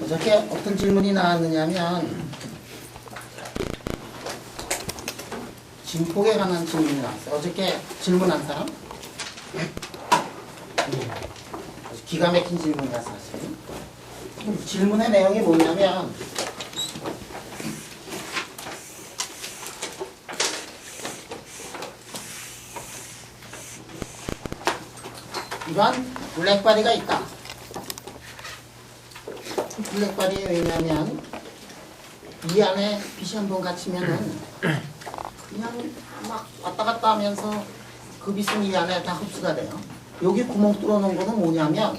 어저께 어떤 질문이 나왔느냐면 진폭에 관한 질문이 나왔어요. 어저께 질문한 사람? 기가 막힌 질문이라 사실. 질문의 내용이 뭐냐면 이러한 블랙바디가 있다. 블랙바디에 왜냐면 이 안에 빛이 한번 갇히면은 그냥 막 왔다 갔다 하면서 그 빛은 이 안에 다 흡수가 돼요. 여기 구멍 뚫어놓은 거는 뭐냐면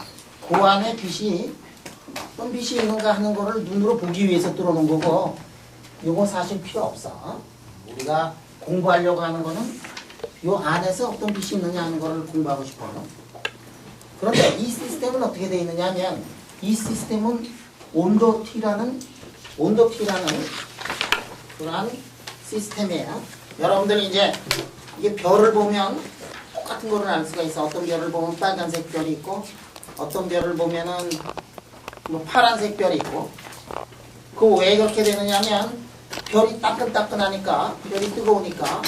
그 안에 빛이 어떤 빛이 있는가 하는 거를 눈으로 보기 위해서 뚫어놓은 거고, 이거 사실 필요 없어. 우리가 공부하려고 하는 거는 이 안에서 어떤 빛이 있느냐 하는 거를 공부하고 싶어요. 그런데 이 시스템은 어떻게 되어 있느냐 하면 이 시스템은 온도 T라는 그러한 시스템이에요. 여러분들이 이제 이게 별을 보면 똑같은 거를 알 수가 있어. 어떤 별을 보면 빨간색 별이 있고, 어떤 별을 보면은 뭐 파란색 별이 있고. 그 왜 그렇게 되느냐면 별이 따끈따끈하니까, 별이 뜨거우니까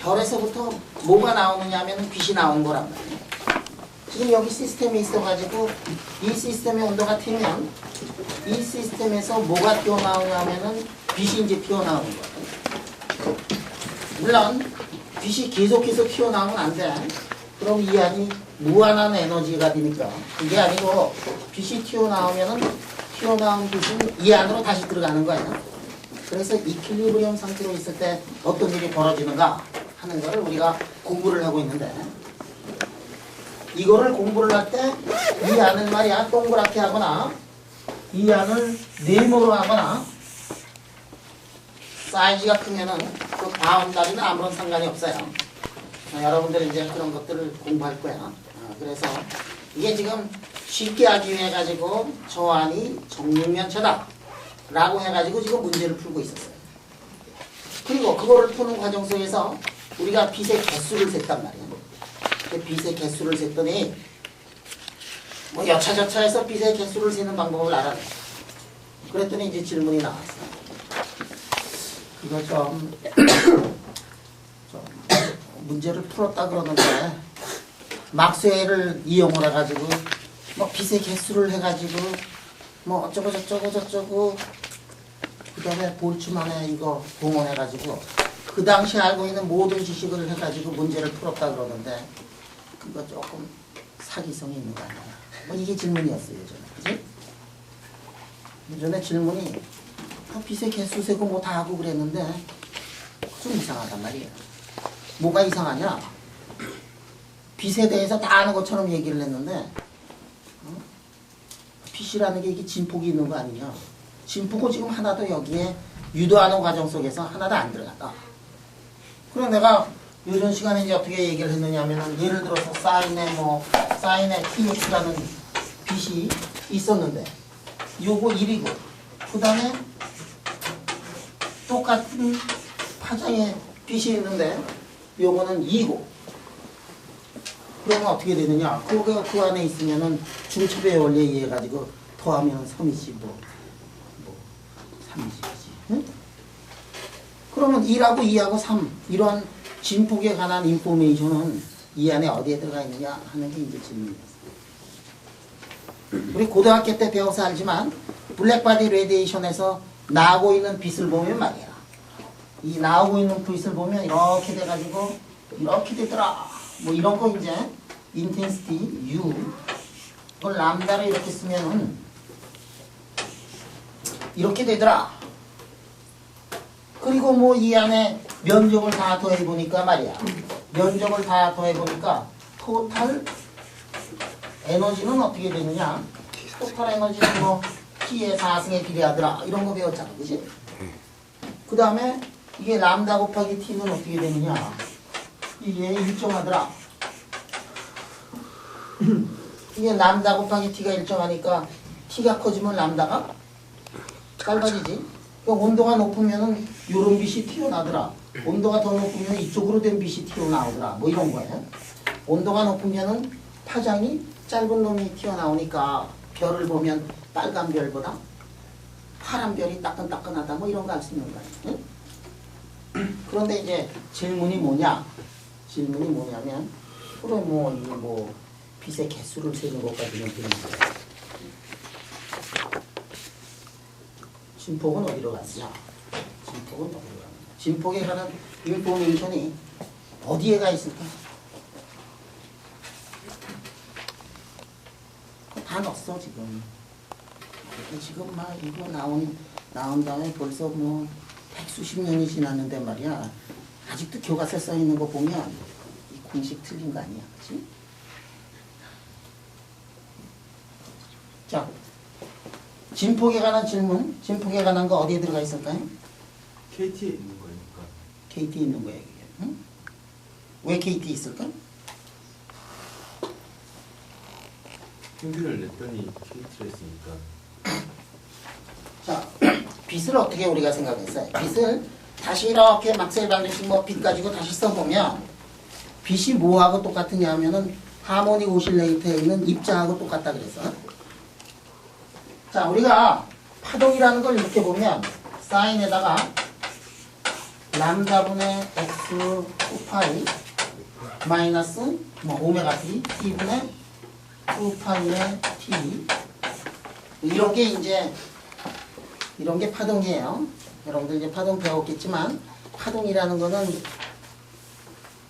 별에서부터 뭐가 나오느냐 하면 빛이 나온 거란 말이에요. 지금 여기 시스템이 있어가지고 이 시스템의 온도가 튀면 이 시스템에서 뭐가 튀어나오냐 하면은 빛이 이제 튀어나오는 거예요. 물론 빛이 계속해서 튀어나오면 안 돼. 그럼 이 안이 무한한 에너지가 되니까. 그게 아니고 빛이 튀어나오면은 튀어나온 빛은 이 안으로 다시 들어가는 거예요. 그래서 이퀄리브리엄 상태로 있을 때 어떤 일이 벌어지는가 하는 거를 우리가 공부를 하고 있는데, 이거를 공부를 할 때 이 안을 말이야 동그랗게 하거나 이 안을 네모로 하거나 사이즈가 크면은 그 바운다리는 아무런 상관이 없어요. 여러분들이 이제 그런 것들을 공부할 거야. 그래서 이게 지금 쉽게 하기 위해 가지고 저 안이 정육면체다 라고 해가지고 지금 문제를 풀고 있었어요. 그리고 그거를 푸는 과정 속에서 우리가 빛의 개수를 셌단 말이에요. 빛의 개수를 셌더니 뭐 여차저차해서 빛의 개수를 세는 방법을 알아냈어요. 그랬더니 이제 질문이 나왔어요. 그거 좀 문제를 풀었다 그러는데 막스웰을 이용을 해가지고 뭐 빛의 개수를 해가지고 뭐 어쩌고 저쩌고 그 다음에 볼츠만에 이거 동원해가지고 그 당시 알고 있는 모든 지식을 해가지고 문제를 풀었다 그러는데 그거 조금 사기성이 있는 거 아니야. 뭐 이게 질문이었어요 예전에. 그치? 예전에 질문이 빛의 개수 세고 뭐 다 하고 그랬는데 좀 이상하단 말이에요. 뭐가 이상하냐? 빛에 대해서 다 아는 것처럼 얘기를 했는데 빛이라는 게 이게 진폭이 있는 거 아니냐? 진폭은 지금 하나도 여기에 유도하는 과정 속에서 하나도 안 들어갔다. 그래 내가 요전 시간에 이제 어떻게 얘기를 했느냐 하면은 예를 들어서 사인의 TX라는 빛이 있었는데 요거 1이고 그 다음에 똑같은 파장의 빛이 있는데 요거는 2고 그러면 어떻게 되느냐? 그거가 그 안에 있으면은 중첩의 원리에 의해 가지고 더하면 3이지 뭐 3이지, 그치? 응? 그러면 1하고 2하고 3 이러한 진폭에 관한 인포메이션은 이 안에 어디에 들어가 있느냐 하는 게 이제 질문이었어요. 우리 고등학교 때 배워서 알지만 블랙바디 레디에이션에서 나오고 있는 빛을 보면 말이야. 이 나오고 있는 빛을 보면 이렇게 돼가지고 이렇게 되더라. 뭐 이런 거 이제 인텐시티 U 이걸 람다를 이렇게 쓰면은 이렇게 되더라. 그리고 뭐 이 안에 면적을 다 더해보니까 말이야. 면적을 다 더해보니까 토탈 에너지는 어떻게 되느냐? 토탈 에너지는 뭐 T의 4승에 비례하더라. 이런 거 배웠잖아. 그지? 그 다음에 이게 람다 곱하기 T는 어떻게 되느냐? 이게 일정하더라. 이게 람다 곱하기 T가 일정하니까 T가 커지면 람다가 짧아지지. 그러니까 온도가 높으면은 요런 빛이 튀어나더라. 온도가 더 높으면 이쪽으로 된 빛이 튀어나오더라. 뭐 이런 거예요. 온도가 높으면은 파장이 짧은 놈이 튀어나오니까 별을 보면 빨간 별보다 파란 별이 따끈따끈하다 뭐 이런 거 알 수 있는 거 아니에요? 그런데 이제 질문이 뭐냐? 질문이 뭐냐면 그래 뭐 빛의 개수를 세는 것까지는 되는 거예요. 진폭은 어디로 갔냐? 진폭은 어디로 가느냐? 진폭에 관한 인포메이션이 어디에 가 있을까? 다 넣었어 지금. 지금 막 이거 나온 다음에 벌써 뭐 백수십 년이 지났는데 말이야. 아직도 교과서에 써 있는 거 보면 이 공식 틀린 거 아니야, 그렇지? 자, 진폭에 관한 질문, 진폭에 관한 거 어디에 들어가 있을까요? KT에 있는 거니까. KT 있는 거예요, 이게. 응? 왜 KT 있을까? 평균을 냈더니 KT를 했으니까. 자, 빛을 어떻게 우리가 생각했어요? 빛을 다시 이렇게 막셀 방정식 뭐 빛 가지고 다시 써보면 빛이 뭐하고 똑같으냐 하면은 하모닉 오실레이터에 있는 입자하고 똑같다 그래서. 자, 우리가 파동이라는 걸 이렇게 보면 사인에다가 람다분의 x 2파이 마이너스 뭐 오메가 t t분의 2파이의 t 이런 게 이제 이런 게 파동이에요. 여러분들 이제 파동 배웠겠지만 파동이라는 거는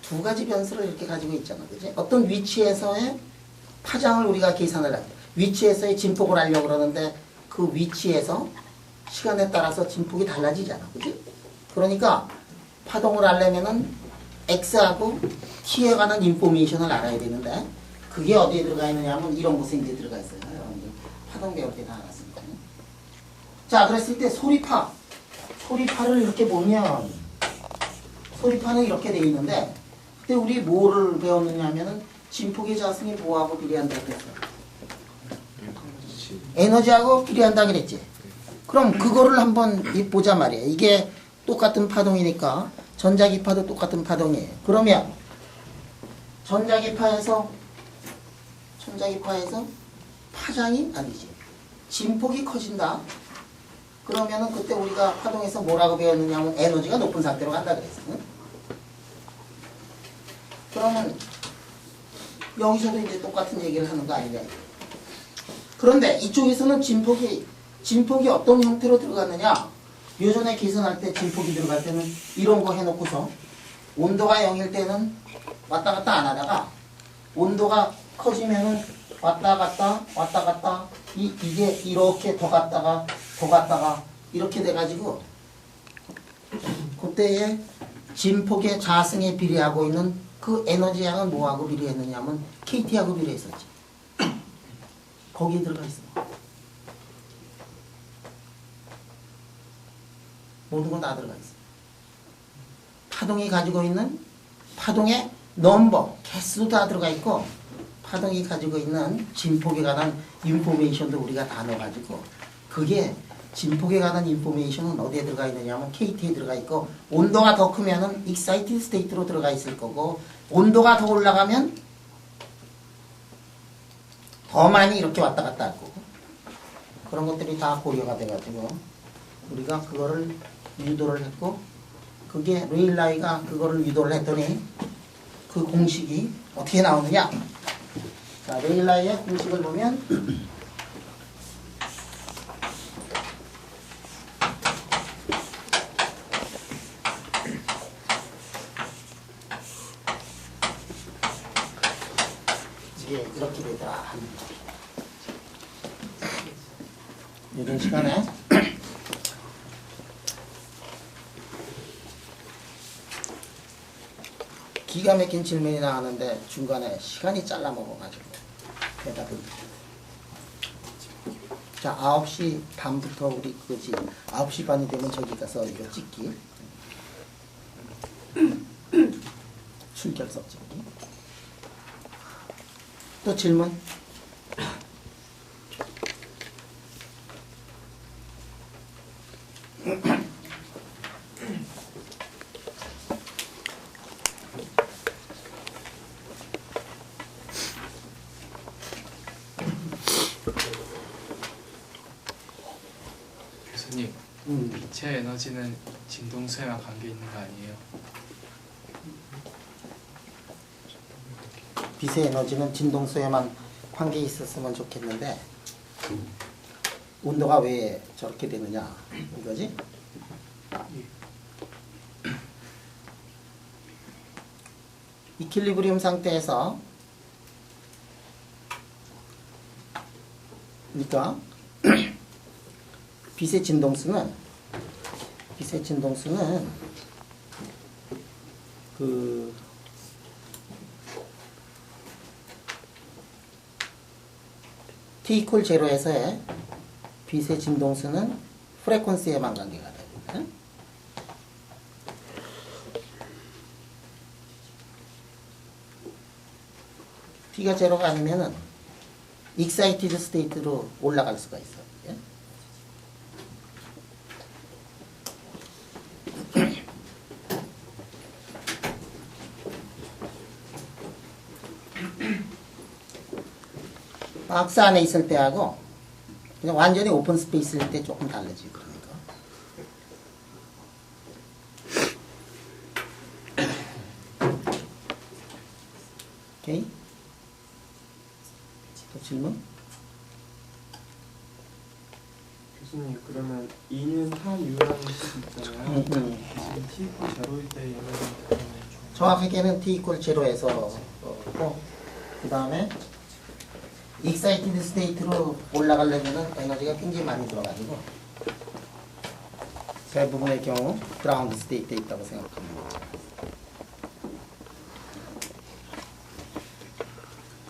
두 가지 변수를 이렇게 가지고 있잖아, 그지? 어떤 위치에서의 파장을 우리가 계산을 할 때, 위치에서의 진폭을 하려고 그러는데 그 위치에서 시간에 따라서 진폭이 달라지잖아, 그지? 그러니까 파동을 하려면은 x하고 t에 관한 인포메이션을 알아야 되는데 그게 어디에 들어가 있느냐 하면 이런 곳에 이제 들어가 있어요. 여러분들 파동 배울 때 다 알았으니까. 자, 그랬을 때 소리파를 이렇게 보면 소리파는 이렇게 돼 있는데 그때 우리 뭐를 배웠느냐 하면은 진폭의 자승이 뭐하고 비례한다고 했어요? 에너지하고 비례한다 그랬지? 그럼 그거를 한번 보자 말이야. 이게 똑같은 파동이니까 전자기파도 똑같은 파동이에요. 그러면 전자기파에서 파장이 아니지. 진폭이 커진다. 그러면은 그때 우리가 파동에서 뭐라고 배웠느냐 하면 에너지가 높은 상태로 간다 그랬어. 응? 그러면 여기서도 이제 똑같은 얘기를 하는 거 아니냐. 그런데 이쪽에서는 진폭이 어떤 형태로 들어갔느냐. 요전에 계산할 때 진폭이 들어갈 때는 이런 거 해놓고서 온도가 0일 때는 왔다 갔다 안 하다가 온도가 커지면은 왔다 갔다 이게 이렇게 더 갔다가 이렇게 돼가지고 그때의 진폭의 자승에 비례하고 있는 그 에너지 양은 뭐하고 비례했느냐 하면 KT하고 비례했었지. 거기에 들어가 있어. 모든 건 다 들어가 있어. 파동이 가지고 있는 파동의 넘버, 개수도 다 들어가 있고 파동이 가지고 있는 진폭에 관한 인포메이션도 우리가 다 넣어가지고 그게 진폭에 관한 인포메이션은 어디에 들어가 있느냐 하면 KT에 들어가 있고 온도가 더 크면은 excited state로 들어가 있을 거고 온도가 더 올라가면 더 많이 이렇게 왔다 갔다 할 거고 그런 것들이 다 고려가 돼가지고 우리가 그거를 유도를 했고 그게 레일라이가 그거를 유도를 했더니 그 공식이 어떻게 나오느냐. 자, 레일라이의 공식을 보면 이게 이렇게 되더라. 이런 시간에 기가 막힌 질문이 나왔는데 중간에 시간이 잘라 먹어가지고 대답을 자 9시 반부터 우리 그지 9시 반이 되면 저기 가서 이거 찍기 출결석 찍기 또 질문? 교수님, 빛의 에너지는 진동수에만 관계 있는 거 아니에요? 빛의 에너지는 진동수에만 관계 있었으면 좋겠는데 온도가 왜 저렇게 되느냐 이거지? 이퀄리브리움 상태에서 그러니까 빛의 진동수는 그 T 이퀄 제로에서의 빛의 진동수는 프레퀀시에만 관계가 됩니다. T가 제로가 아니면은 익사이티드 스테이트로 올라갈 수가 있어요. 예? 박스 안에 있을 때하고 그냥 완전히 오픈 스페이스일 때 조금 다르지 그러니까. 오케이? 또 질문? 교수님, 그러면 E는 한유라는 뜻이 있잖아요. 지금 T 이퀄 제로일 때 얘는 정확하게는 T 이퀄 제로에서 그 다음에 익사이티드 스테이트로 올라가려면 에너지가 굉장히 많이 들어가지고 대부분의 경우 그라운드 스테이트에 있다고 생각합니다.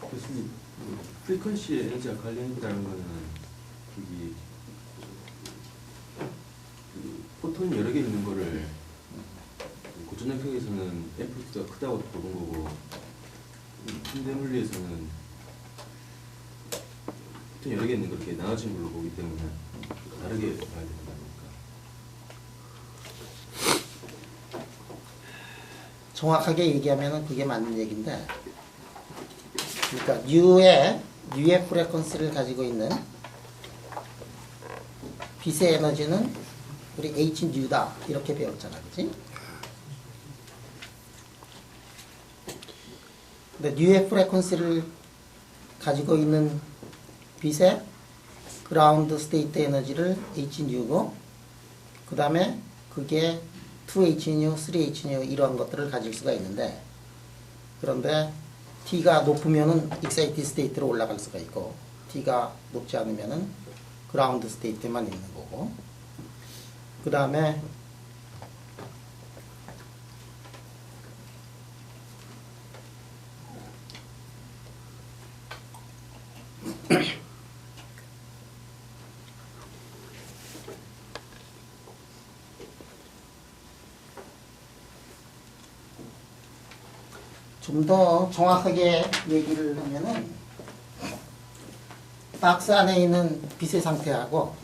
교수님, 프리퀀시 에너지가 관련있다는 거는 여기 그 포톤이 여러 개 있는 거를 고전형평에서는 앰플리튜드가 크다고 보는 거고 현대 물리에서는 포톤이 여러 개 있는 걸 이렇게 나눠진 걸로 보기 때문에 다르게 봐야 된다 보니까. 정확하게 얘기하면 그게 맞는 얘기인데, 그러니까 U의 프레퀀시를 가지고 있는 빛의 에너지는 우리 H U다 이렇게 배웠잖아, 그렇지? 근데 U의 프레퀀시를 가지고 있는 빛의 그라운드 스테이트 에너지를 Hnu고 그 다음에 그게 2Hnu, 3Hnu 이런 것들을 가질 수가 있는데, 그런데 T가 높으면은 익사이티드 스테이트로 올라갈 수가 있고 T가 높지 않으면은 그라운드 스테이트에만 있는 거고, 그 다음에 좀 더 정확하게 얘기를 하면은 박스 안에 있는 빛의 상태하고,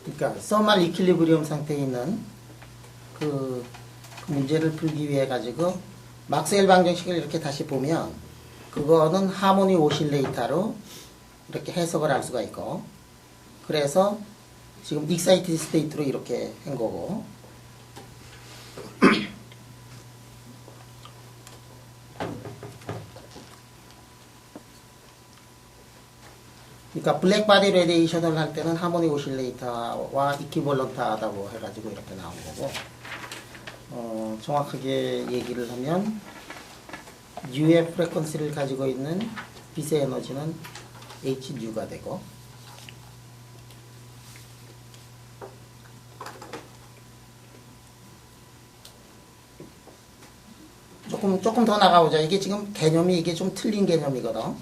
그러니까 서멀 이퀄리브리움 상태에 있는 그 문제를 풀기 위해 가지고 막스웰 방정식을 이렇게 다시 보면 그거는 하모니 오실레이터로 이렇게 해석을 할 수가 있고, 그래서 지금 익사이티드 스테이트로 이렇게 한 거고, 그러니까 블랙 바디 레디에이션을 할 때는 하모니 오실레이터와 이퀴벌런트하다고 해가지고 이렇게 나온 거고, 정확하게 얘기를 하면 U의 프레퀀시를 가지고 있는 빛의 에너지는 HU가 되고, 조금 더 나가보자. 이게 지금 개념이 이게 좀 틀린 개념이거든.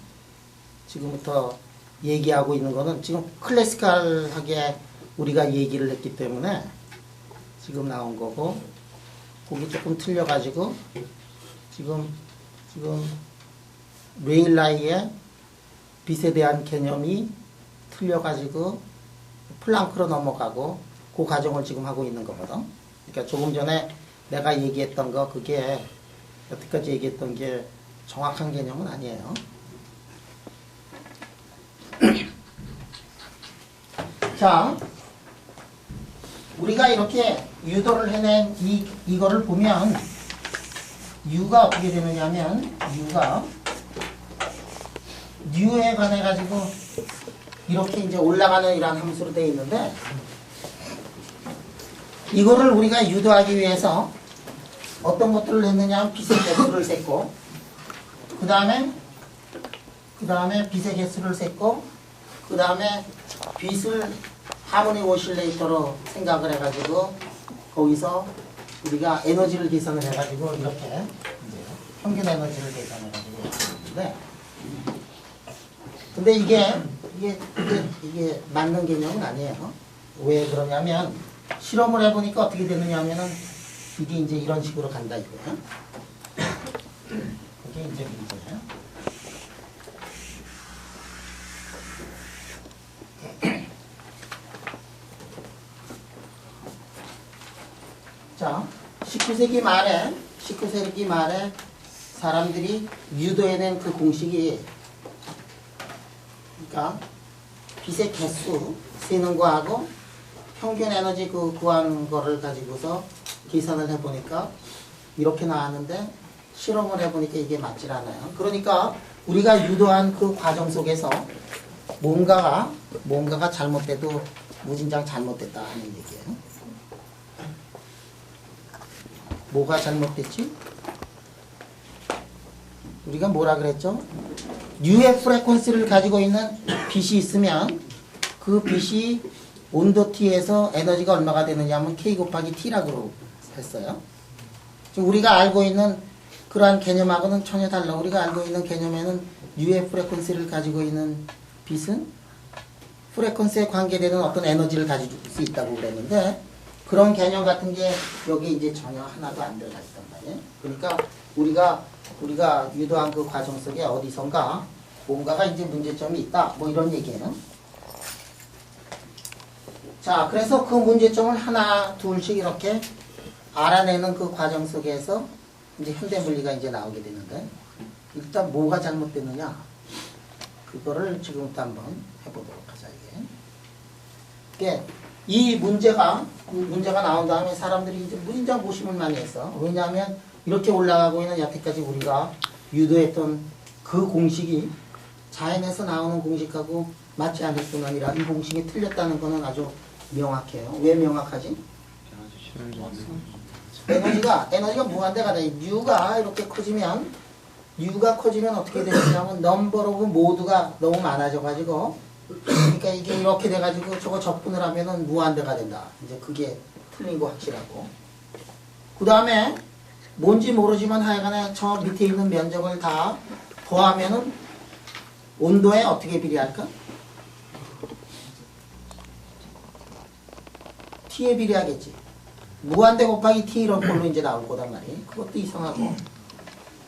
지금부터 얘기하고 있는 거는 지금 클래시컬하게 우리가 얘기를 했기 때문에 지금 나온 거고, 거기 조금 틀려가지고 지금 레일라이의 빛에 대한 개념이 틀려가지고 플랑크로 넘어가고 그 과정을 지금 하고 있는 거거든. 그러니까 조금 전에 내가 얘기했던 거, 그게 여태까지 얘기했던 게 정확한 개념은 아니에요. 자, 우리가 이렇게 유도를 해낸 이거를 보면 U가 어떻게 되느냐면 U가 U에 관해 가지고 이렇게 이제 올라가는 이런 함수로 되어 있는데 이거를 우리가 유도하기 위해서 어떤 것들을 했느냐 하면 빛의 개수를 셌고 그 다음에 빛의 개수를 셌고 그 다음에 빛을 하모닉 오실레이터로 생각을 해가지고 거기서 우리가 에너지를 계산을 해가지고 이렇게 이제 평균 에너지를 계산해가지고 했는데 근데 이게 맞는 개념은 아니에요. 왜 그러냐면 실험을 해보니까 어떻게 되느냐면은 이게 이제 이런 식으로 간다 이거예요. 이게 이제 문제예요. 자, 19세기 말에 사람들이 유도해낸 그 공식이 그러니까 빛의 개수 세는 거하고 평균 에너지 그 구하는 거를 가지고서 계산을 해보니까 이렇게 나왔는데 실험을 해보니까 이게 맞질 않아요. 그러니까 우리가 유도한 그 과정 속에서 뭔가가 잘못돼도 무진장 잘못됐다 하는 얘기예요. 뭐가 잘못됐지? 우리가 뭐라 그랬죠? U의 프레퀀시를 가지고 있는 빛이 있으면 그 빛이 온도 T에서 에너지가 얼마가 되느냐 하면 K 곱하기 T라고 했어요. 지금 우리가 알고 있는 그러한 개념하고는 전혀 달라. 우리가 알고 있는 개념에는 U의 프레퀀시를 가지고 있는 빛은 프레퀀시에 관계되는 어떤 에너지를 가질 수 있다고 그랬는데 그런 개념 같은 게 여기 이제 전혀 하나도 안 들어가 있단 말이에요. 그러니까 우리가 유도한 그 과정 속에 어디선가 뭔가가 이제 문제점이 있다. 뭐 이런 얘기예요. 자, 그래서 그 문제점을 하나, 둘씩 이렇게 알아내는 그 과정 속에서 이제 현대물리가 이제 나오게 되는데 일단 뭐가 잘못됐느냐? 그거를 지금부터 한번 해보도록 하자, 이게. 이 문제가 나온 다음에 사람들이 이제 무진장 고심을 많이 했어. 왜냐하면 이렇게 올라가고 있는 여태까지 우리가 유도했던 그 공식이 자연에서 나오는 공식하고 맞지 않을 뿐 아니라 이 공식이 틀렸다는 것은 아주 명확해요. 왜 명확하지? 에너지가 무한대가 돼. U가 이렇게 커지면 어떻게 되냐면 넘버 오브 모두가 너무 많아져가지고 그러니까 이게 이렇게 돼가지고 저거 적분을 하면은 무한대가 된다. 이제 그게 틀린 거 확실하고. 그 다음에 뭔지 모르지만 하여간에 저 밑에 있는 면적을 다 더하면은 온도에 어떻게 비례할까? T에 비례하겠지. 무한대 곱하기 T 이런 걸로 이제 나올 거단 말이에요. 그것도 이상하고.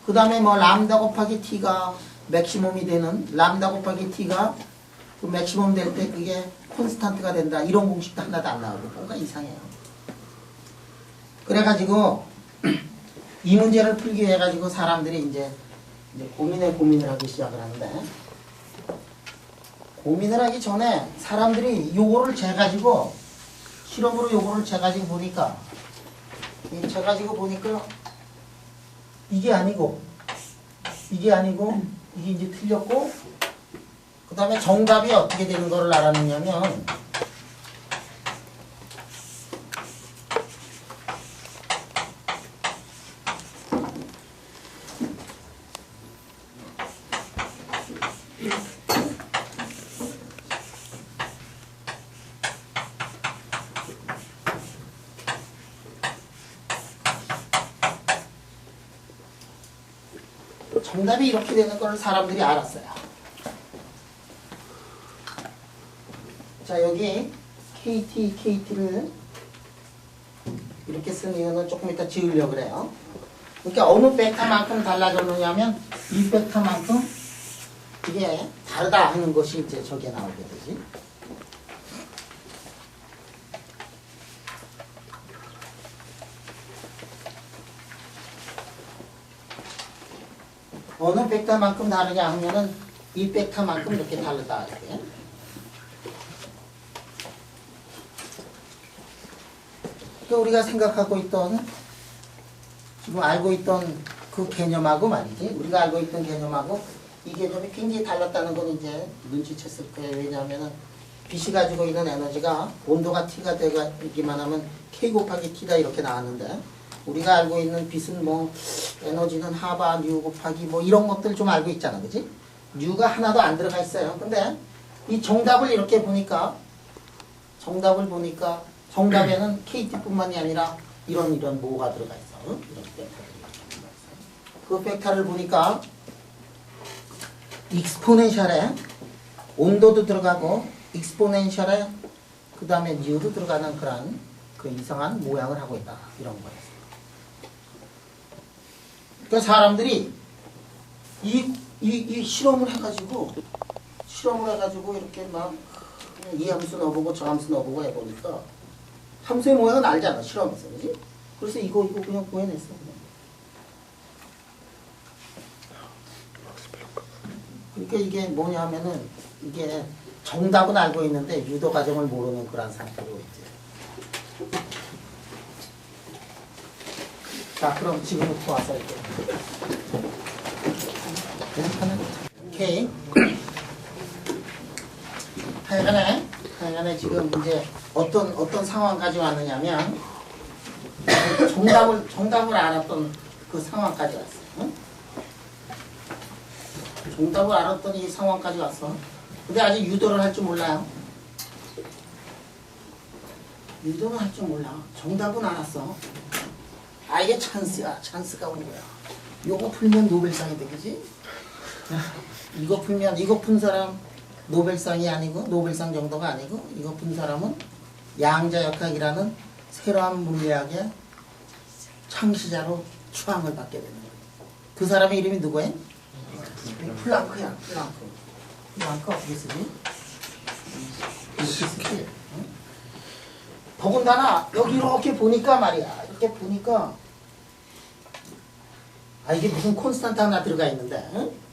그 다음에 뭐 람다 곱하기 T가 맥시멈이 되는 람다 곱하기 T가 그 맥시멈 될 때 그게 콘스탄트가 된다. 이런 공식도 하나도 안 나오고 뭔가 이상해요. 그래가지고 이 문제를 풀기 위해 가지고 사람들이 이제 고민을 하기 시작을 하는데 고민을 하기 전에 사람들이 요거를 재가지고 실험으로 요거를 재가지고 보니까 이게 아니고 이게 이제 틀렸고 그 다음에 정답이 어떻게 되는 거를 알았느냐면 정답이 이렇게 되는 걸 사람들이 알았어요. 자, 여기 KT를 이렇게 쓴 이유는 조금 이따 지으려고 그래요. 그러니까 어느 벡터만큼 달라졌느냐면 이 벡터만큼 이게 다르다 하는 것이 이제 저게 나오게 되지. 어느 벡터만큼 다르냐 하면은 이 벡터만큼 이렇게 다르다 이렇게. 그러니까 우리가 생각하고 있던 지금 알고 있던 그 개념하고 말이지. 우리가 알고 있던 개념하고 이 개념이 굉장히 달랐다는 건 이제 눈치챘을 거예요. 왜냐하면은 빛이 가지고 있는 에너지가 온도가 T가 되기만 하면 K 곱하기 T다 이렇게 나왔는데 우리가 알고 있는 빛은 뭐 에너지는 하바 뉴 곱하기 뭐 이런 것들 좀 알고 있잖아. 그지? 뉴가 하나도 안 들어가 있어요. 근데 이 정답을 이렇게 보니까 정답에는 KT뿐만이 아니라 이런 뭐가 들어가 있어. 이런 벡터들이 들어가 있어. 그 벡터를 보니까 익스포넨셜에 온도도 들어가고 익스포넨셜에 그 다음에 뉴도 들어가는 그런 그 이상한 모양을 하고 있다. 이런 거예요. 그러니까 사람들이 이 실험을 해가지고 이렇게 막 이 함수 넣어보고 저 함수 넣어보고 해보니까 함수의 모양은 알잖아. 실험에서. 그지? 그래서 이거 그냥 구해냈어. 그냥. 그러니까 이게 뭐냐 하면은 이게 정답은 알고 있는데 유도 과정을 모르는 그런 상태로 이제. 자, 그럼 지금부터 와서 이렇게. 오케이. 하여간에 지금 이제 어떤 상황까지 왔느냐면 정답을 알았던 그 상황까지 왔어. 응? 정답을 알았던 이 상황까지 왔어. 근데 아직 유도를 할 줄 몰라요. 유도는 할 줄 몰라. 정답은 알았어. 아, 이게 찬스야. 찬스가 온 거야. 요거 풀면 노벨상이 되겠지? 이거 푼 사람 노벨상이 아니고 노벨상 정도가 아니고 이거 푼 사람은 양자역학이라는 새로운 물리학의 창시자로 추앙을 받게 되는 거예요. 그 사람의 이름이 누구예요? 플랑크야. 플랑크 어떻게 쓰지? 이렇게 쓰지? 응? 더군다나 여기 이렇게 보니까 말이야. 이렇게 보니까 이게 무슨 콘스탄트 하나 들어가 있는데 응?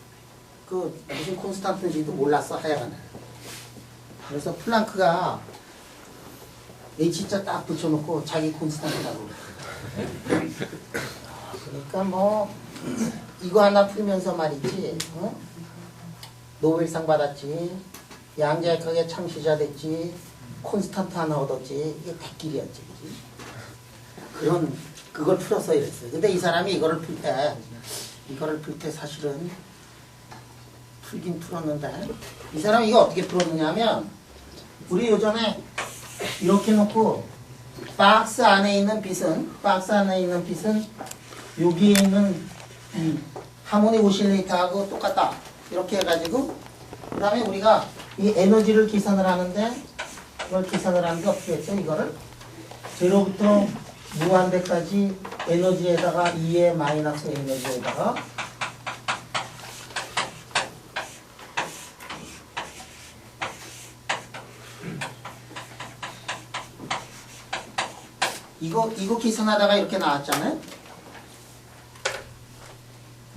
그 무슨 콘스탄트인지도 몰랐어. 하여간에. 그래서 플랑크가 H자 딱 붙여놓고 자기 콘스탄트라고 그래. 그러니까 뭐 이거 하나 풀면서 말이지. 응? 노벨상 받았지. 양자역학의 창시자 됐지. 콘스탄트 하나 얻었지. 이게 백길이었지. 그지? 그걸 풀어서 이랬어요. 근데 이 사람이 이거를 풀 때 사실은 풀긴 풀었는데 이 사람이 이거 어떻게 풀었느냐면 우리 요전에 이렇게 놓고 박스 안에 있는 빛은 여기에 있는 하모닉 오실레이터하고 똑같다. 이렇게 해가지고 그 다음에 우리가 이 에너지를 계산을 하는데 어떻게 했죠? 이거를 제로부터 무한대까지 에너지에다가 2의 마이너스 에너지에다가 이거 계산하다가 이렇게 나왔잖아요.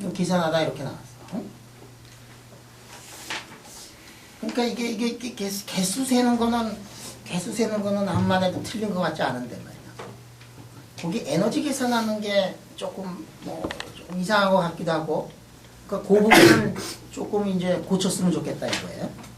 이거 계산하다 이렇게 나왔어. 응? 그러니까 이게 개수 세는 거는 암만 해도 틀린 것 같지 않은데 말이야. 거기 에너지 계산하는 게 조금 이상한 것 같기도 하고, 그러니까 그 부분을 조금 이제 고쳤으면 좋겠다 이거예요.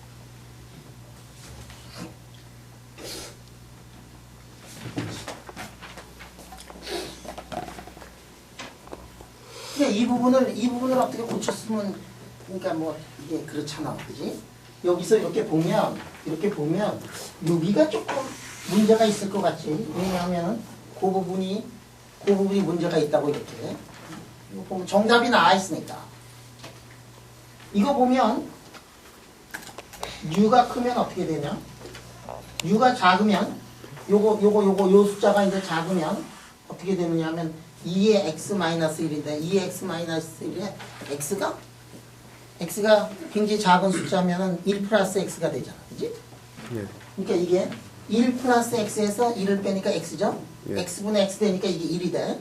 근데 이 부분을 어떻게 고쳤으면, 그러니까 뭐 이게 그렇잖아, 그지? 여기서 이렇게 보면 여기가 조금 문제가 있을 것 같지. 왜냐하면 그 부분이 문제가 있다고 이렇게. 이거 보면 정답이 나와 있으니까. 이거 보면 U가 크면 어떻게 되냐? U가 작으면 요 숫자가 이제 작으면 어떻게 되느냐 하면 2의 x-1인데 2의 x-1에 x가 굉장히 작은 숫자면은 1 플러스 x가 되잖아. 그지? 예. 그러니까 이게 1 플러스 x에서 1을 빼니까 x죠? 예. x분의 x 되니까 이게 1이 돼.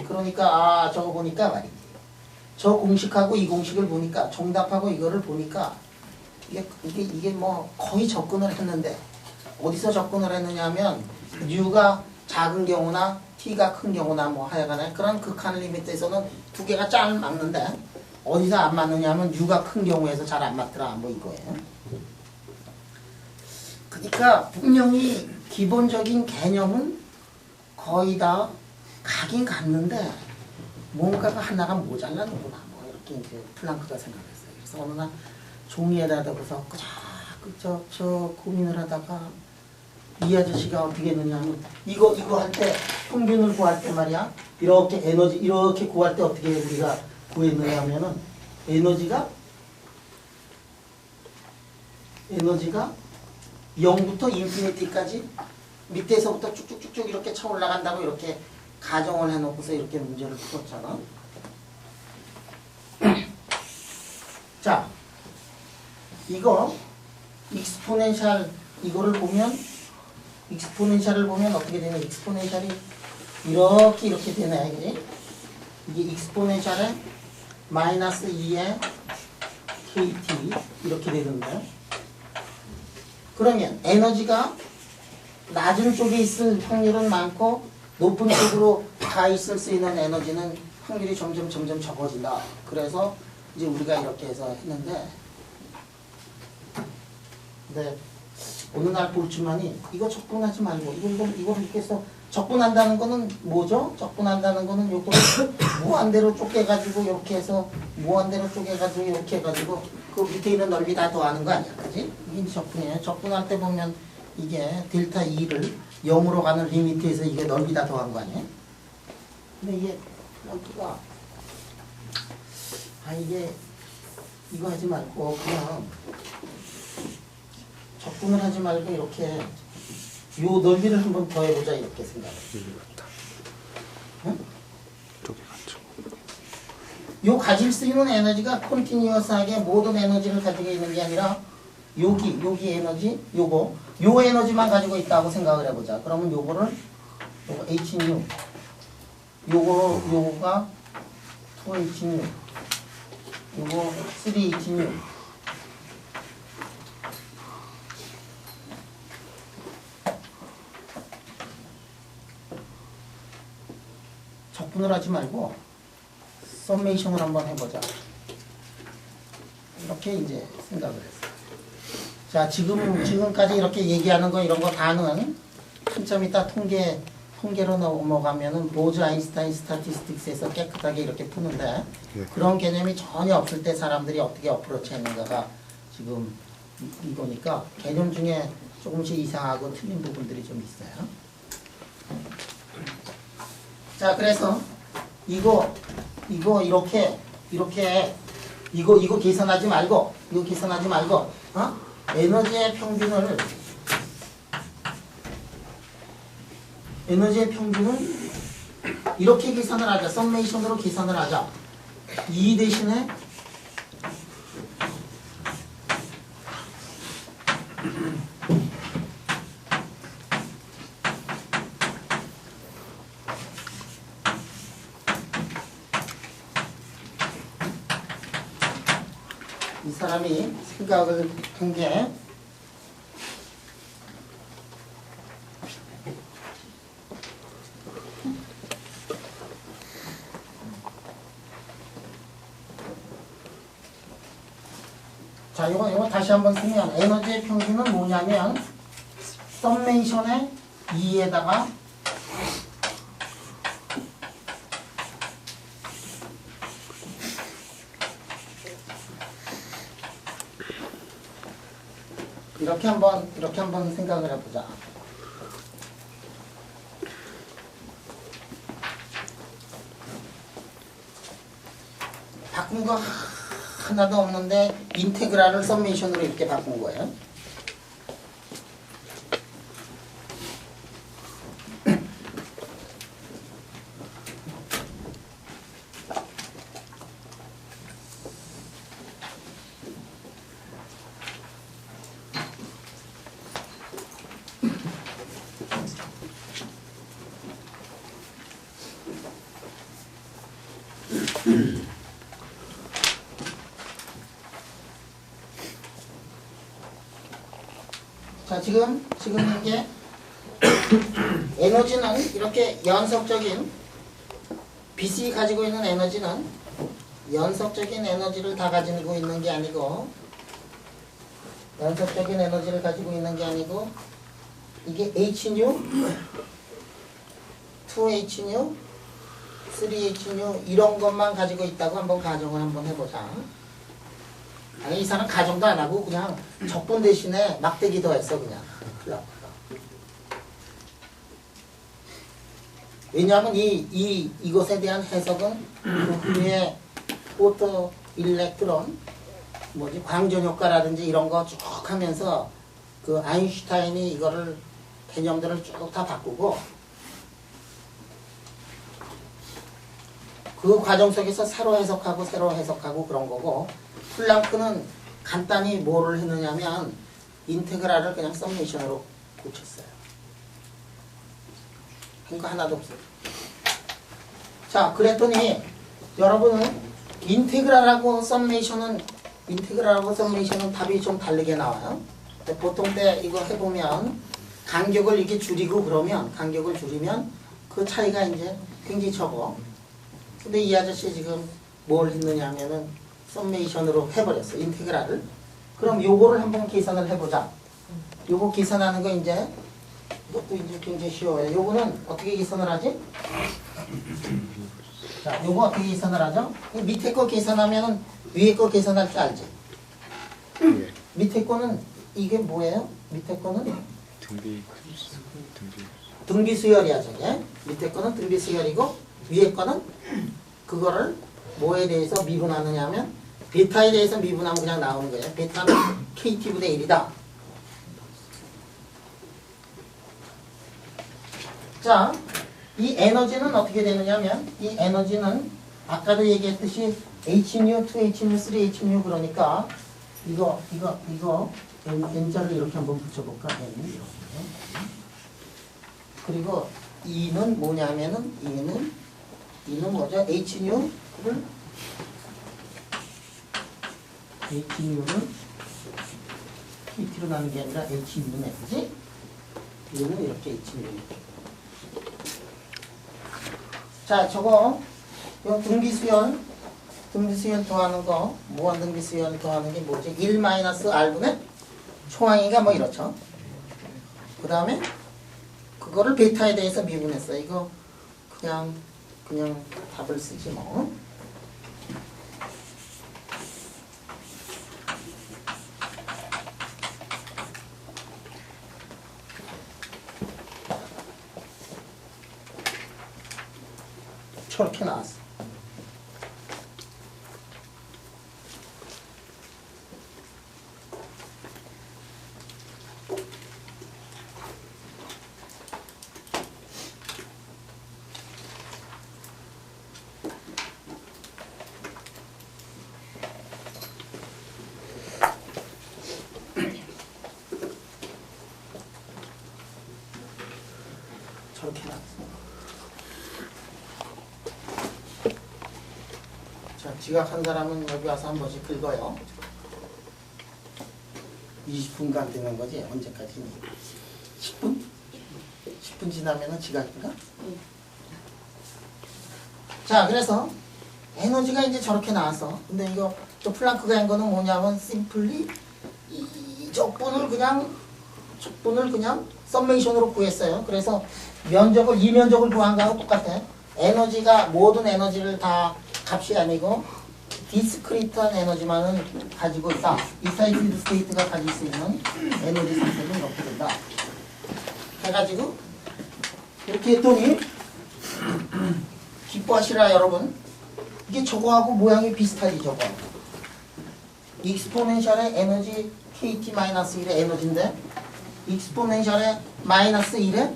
그러니까 저거 보니까 말이지. 저 공식하고 이 공식을 보니까 정답하고 이거를 보니까 이게 뭐 거의 접근을 했는데 어디서 접근을 했느냐 하면 U가 작은 경우나 t가 큰 경우나 뭐 하여간에 그런 극한 리미트에서는 두 개가 잘 맞는데 어디서 안 맞느냐 하면 u가 큰 경우에서 잘 안 맞더라 뭐 이거예요. 그러니까 분명히 기본적인 개념은 거의 다 가긴 갔는데 뭔가가 하나가 모자라는구나 뭐 이렇게 이제 플랑크가 생각했어요. 그래서 어느 날 종이에다 대고서 저 고민을 하다가 이 아저씨가 어떻게 했느냐면 이거 할 때 평균을 구할 때 말이야 이렇게 에너지 이렇게 구할 때 어떻게 우리가 구했느냐 하면은 에너지가 0부터 인피니티까지 밑에서부터 쭉쭉쭉쭉 이렇게 차 올라간다고 이렇게 가정을 해놓고서 이렇게 문제를 풀었잖아. 자, 이거 익스포넨셜 이거를 보면 익스포넨셜을 보면 어떻게 되냐? 익스포넨셜이 이렇게 되네, 그지? 이게 익스포넨셜에 마이너스 2의 kt 이렇게 되는데 그러면 에너지가 낮은 쪽에 있을 확률은 많고 높은 쪽으로 가 있을 수 있는 에너지는 확률이 점점 적어진다. 그래서 이제 우리가 이렇게 해서 했는데 네. 어느 날 볼츠만이 이거 적분하지 말고 이거 이렇게 해서 적분한다는 거는 뭐죠? 적분한다는 거는 요거를 무한대로 쪼개가지고 이렇게 해서 무한대로 쪼개가지고 이렇게 해가지고 그 밑에 있는 넓이 다 더하는 거 아니야, 그지? 이게 적분이에요. 적분할 때 보면 이게 델타 2를 0으로 가는 리미트에서 이게 넓이 다 더한 거 아니에요? 근데 이게 여기가 이게 이거 하지 말고 그냥 적분을 하지 말고 이렇게 요 넓이를 한번 더해보자 이렇게 생각해. 응? 요 가질 수 있는 에너지가 컨티뉴어스하게 모든 에너지를 가지고 있는 게 아니라 여기 에너지 요 에너지만 가지고 있다고 생각을 해보자. 그러면 요거 Hν 요거가 2Hν 요거 3Hν 적분을 하지 말고 썸메이션을 한번 해보자. 이렇게 이제 생각을 했어요. 자, 지금까지 이렇게 얘기하는 거 이런 거 다는 한점 있다 통계로 넘어가면은 보즈 아인슈타인 스타티스틱스에서 깨끗하게 이렇게 푸는데 그런 개념이 전혀 없을 때 사람들이 어떻게 어프로치 했는가가 지금 이거니까 개념 중에 조금씩 이상하고 틀린 부분들이 좀 있어요. 자, 그래서 이거 이렇게 이거 계산하지 말고 에너지의 평균을 이렇게 계산을 하자. 썸메이션으로 계산을 하자. 이 대신에 이 사람이 생각을 한 게 자, 이거 다시 한번 쓰면 에너지의 평균은 뭐냐면 썸메이션의 2에다가 이렇게 한번 생각을 해보자. 바꾼 거 하나도 없는데 인테그랄을 썸메이션으로 이렇게 바꾼 거예요. 자, 지금 이게 에너지는 이렇게 연속적인 빛이 가지고 있는 에너지는 연속적인 에너지를 다 가지고 있는 게 아니고 연속적인 에너지를 가지고 있는 게 아니고 이게 Hν, 2Hν, 3Hν 이런 것만 가지고 있다고 한번 가정을 한번 해보자. 아니 이 사람 가정도 안 하고 그냥 적분 대신에 막대기 더했어 그냥. 왜냐하면 이것에 대한 해석은 그 후에 포토 일렉트론 광전 효과라든지 이런 거 쭉 하면서 그 아인슈타인이 이거를 개념들을 쭉 다 바꾸고 그 과정 속에서 새로 해석하고 그런 거고 플랑크는 간단히 뭐를 했느냐면 인테그랄을 그냥 썸메이션으로 고쳤어요. 한 거 하나도 없어요. 자, 그랬더니 여러분은 인테그랄하고 썸메이션은 답이 좀 다르게 나와요. 보통 때 이거 해보면 간격을 이렇게 줄이고 그러면 간격을 줄이면 그 차이가 이제 굉장히 적어. 근데 이 아저씨 지금 뭘 했느냐 하면은 썸메이션으로 해버렸어. 인테그랄을. 그럼 요거를 한번 계산을 해보자. 요거 계산하는 거 이제 이것도 이제 굉장히 쉬워요. 요거는 어떻게 계산을 하지? 자, 요거 어떻게 계산을 하죠? 이 밑에 거 계산하면 위에 거 계산할 줄 알지? 밑에 거는 이게 뭐예요? 밑에 거는 등비 수열이야 저게. 밑에 거는 등비 수열이고 위에 거는 그거를 뭐에 대해서 미분하느냐 하면 베타에 대해서 미분하면 그냥 나오는 거예요. 베타는 KT분의 1이다. 자, 이 에너지는 어떻게 되느냐면 이 에너지는 아까도 얘기했듯이 Hν, 2Hν, 3Hν 그러니까 이거 N자를 이렇게 한번 붙여볼까? N 이렇게. 그리고 E는 뭐냐면은 E는 뭐죠? Hν를 KT로 나는 게 아니라 Hν네, 그지? E는 이렇게 Hν. 자, 저거 요 등비수열 더하는 거 무한 등비수열 더하는 게 뭐지? 1-R분의 총항이가 뭐 이렇죠. 그 다음에 그거를 베타에 대해서 미분했어. 이거 그냥 답을 쓰지 뭐. 저렇게 나왔어. 저렇게 나왔어. 자, 지각한 사람은 여기 와서 한 번씩 긁어요. 20분간 되는 거지? 언제까지니? 10분? 10분 지나면은 지각인가? 자, 그래서 에너지가 이제 저렇게 나왔어. 근데 이거 저 플랑크가 한 거는 뭐냐면 심플리 이 적분을 그냥 썸메이션으로 구했어요. 그래서 이면적을 구한 거하고 똑같아. 에너지가 모든 에너지를 다 값이 아니고 디스크리트한 에너지만은 가지고 있다. 익사이티드 스테이트가 가질 수 있는 에너지 상태는 이렇게 된다. 해가지고 이렇게 했더니 기뻐하시라 여러분. 이게 저거하고 모양이 비슷하지 저거. 익스포넨셜의 에너지 KT-1의 에너지인데 익스포넨셜의 마이너스 1의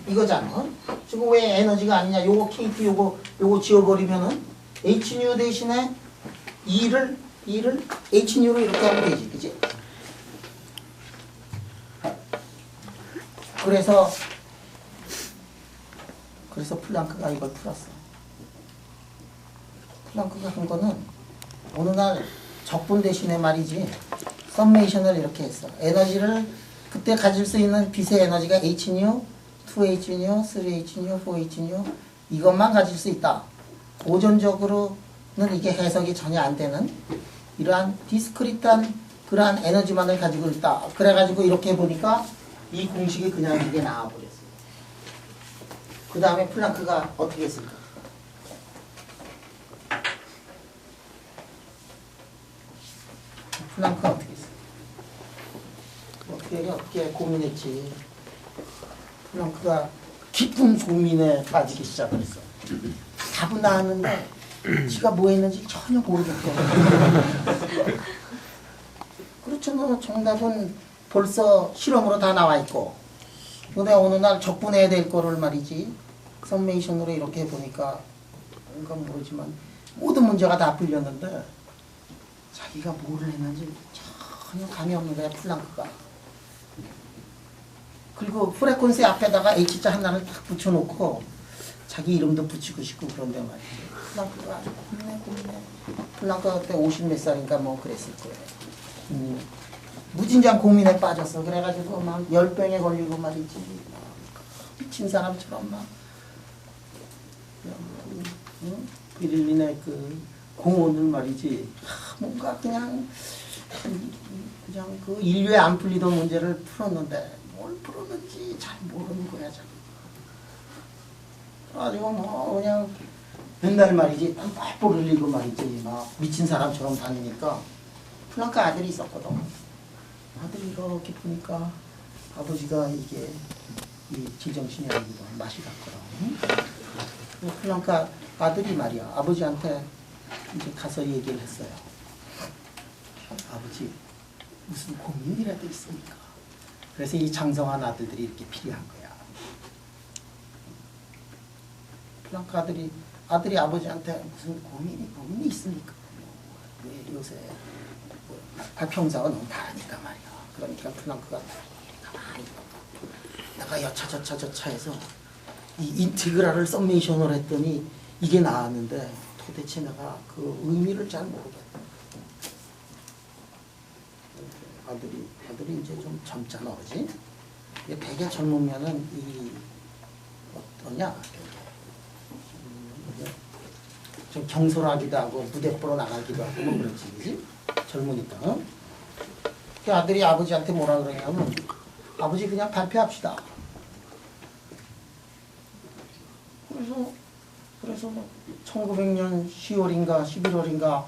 이거잖아. 지금 왜 에너지가 아니냐. 요거 KT 요거 지워버리면은 Hν 대신에 2를 Hν로 이렇게 하면 되지. 그치? 그래서 플랑크가 이걸 풀었어. 플랑크가 한 거는 어느 날 적분 대신에 말이지 썸메이션을 이렇게 했어. 에너지를 그때 가질 수 있는 빛의 에너지가 Hν, 2H뉴, 3H뉴, 4H뉴 이것만 가질 수 있다. 보존적으로는 이게 해석이 전혀 안 되는 이러한 디스크리트한 그러한 에너지만을 가지고 있다. 그래가지고 이렇게 보니까 이 공식이 그냥 이게 나와버렸어요. 그 다음에 플랑크가 어떻게 했을까? 플랑크가 어떻게 했어? 어떻게 고민했지? 플랑크가 깊은 고민에 빠지기 시작했어. 답은 나왔는데 지가 뭐 했는지 전혀 모르겠대. 그렇죠. 정답은 벌써 실험으로 다 나와 있고. 근데 어느 날 적분해야 될 거를 말이지. 썸메이션으로 이렇게 해보니까 뭔가 모르지만 모든 문제가 다 풀렸는데 자기가 뭐를 했는지 전혀 감이 없는 거야, 플랑크가. 그리고 프레퀀시 앞에다가 H자 하나를 딱 붙여놓고 자기 이름도 붙이고 싶고 그런데 말이지. 플랑크가 아주 고민해. 플랑크가 그때 50 몇 살인가 뭐 그랬을 거예요. 무진장 고민에 빠졌어. 그래가지고 막 열병에 걸리고 말이지. 미친 사람처럼 막 베를린의 그 공원을 말이지. 뭔가 그냥 그 인류에 안 풀리던 문제를 풀었는데 뭘 풀었는지 잘 모르는 거야, 자기. 그래가지고 뭐 그냥 맨날 말이지 땀 뻘뻘 흘리고 말이지 막 미친 사람처럼 다니니까 플랑크 아들이 있었거든. 아들이 이렇게 보니까 아버지가 이게 이 제정신이 아니고 맛이 갔거든. 플랑크 아들이 말이야 아버지한테 이제 가서 얘기를 했어요. 아버지 무슨 고민이라도 있습니까? 그래서 이 장성한 아들들이 이렇게 필요한 거야. 플랑크 아들이 아버지한테 무슨 고민이 있습니까? 왜 요새 발평사가 너무 다르니까 말이야. 그러니까 플랑크가 가만히 내가 여차저차 해서 이 인티그랄을 썸메이션을 했더니 이게 나왔는데 도대체 내가 그 의미를 잘 모르겠다. 아들이 이제 좀 젊잖아, 그지? 되게 젊으면은 이 어떠냐? 좀 경솔하기도 하고 무대 보러 나가기도 하고 뭐 그렇지, 그지? 젊으니까. 그 아들이 아버지한테 뭐라 그러냐면 아버지 그냥 발표합시다. 그래서 1900년 10월인가 11월인가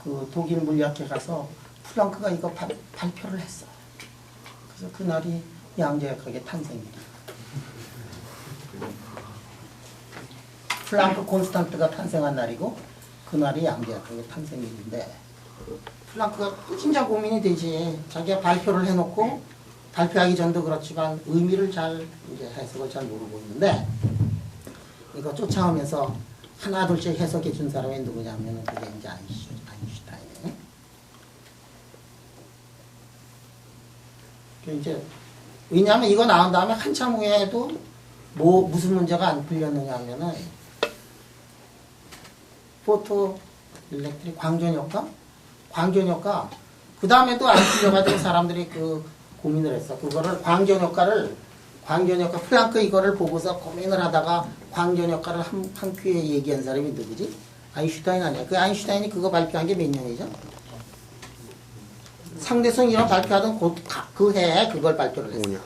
그 독일 물리학회 가서 플랑크가 이거 발표를 했어. 그래서 그날이 양자역학의 탄생일이야. 플랑크 콘스탄트가 탄생한 날이고 그날이 양자역학의 탄생일인데 플랑크가 진짜 고민이 되지. 자기가 발표를 해놓고 발표하기 전도 그렇지만 의미를 잘 이제 해석을 잘 모르고 있는데 이거 쫓아오면서 하나 둘씩 해석해 준 사람이 누구냐면 그게 이제 아인슈타인이에요. 이제 왜냐하면 이거 나온 다음에 한참 후에도 뭐 무슨 문제가 안 풀렸느냐 하면은 포토 일렉트릭 광전효과 그 다음에도 안 풀려가지고 사람들이 그 고민을 했어. 그거를 광전효과 플랑크 이거를 보고서 고민을 하다가 광전효과를 한 큐에 얘기한 사람이 누구지? 아인슈타인 아니야. 그 아인슈타인이 그거 발표한 게 몇 년이죠? 상대성 이론 발표하던 그 해에 그걸 발표를 했어요.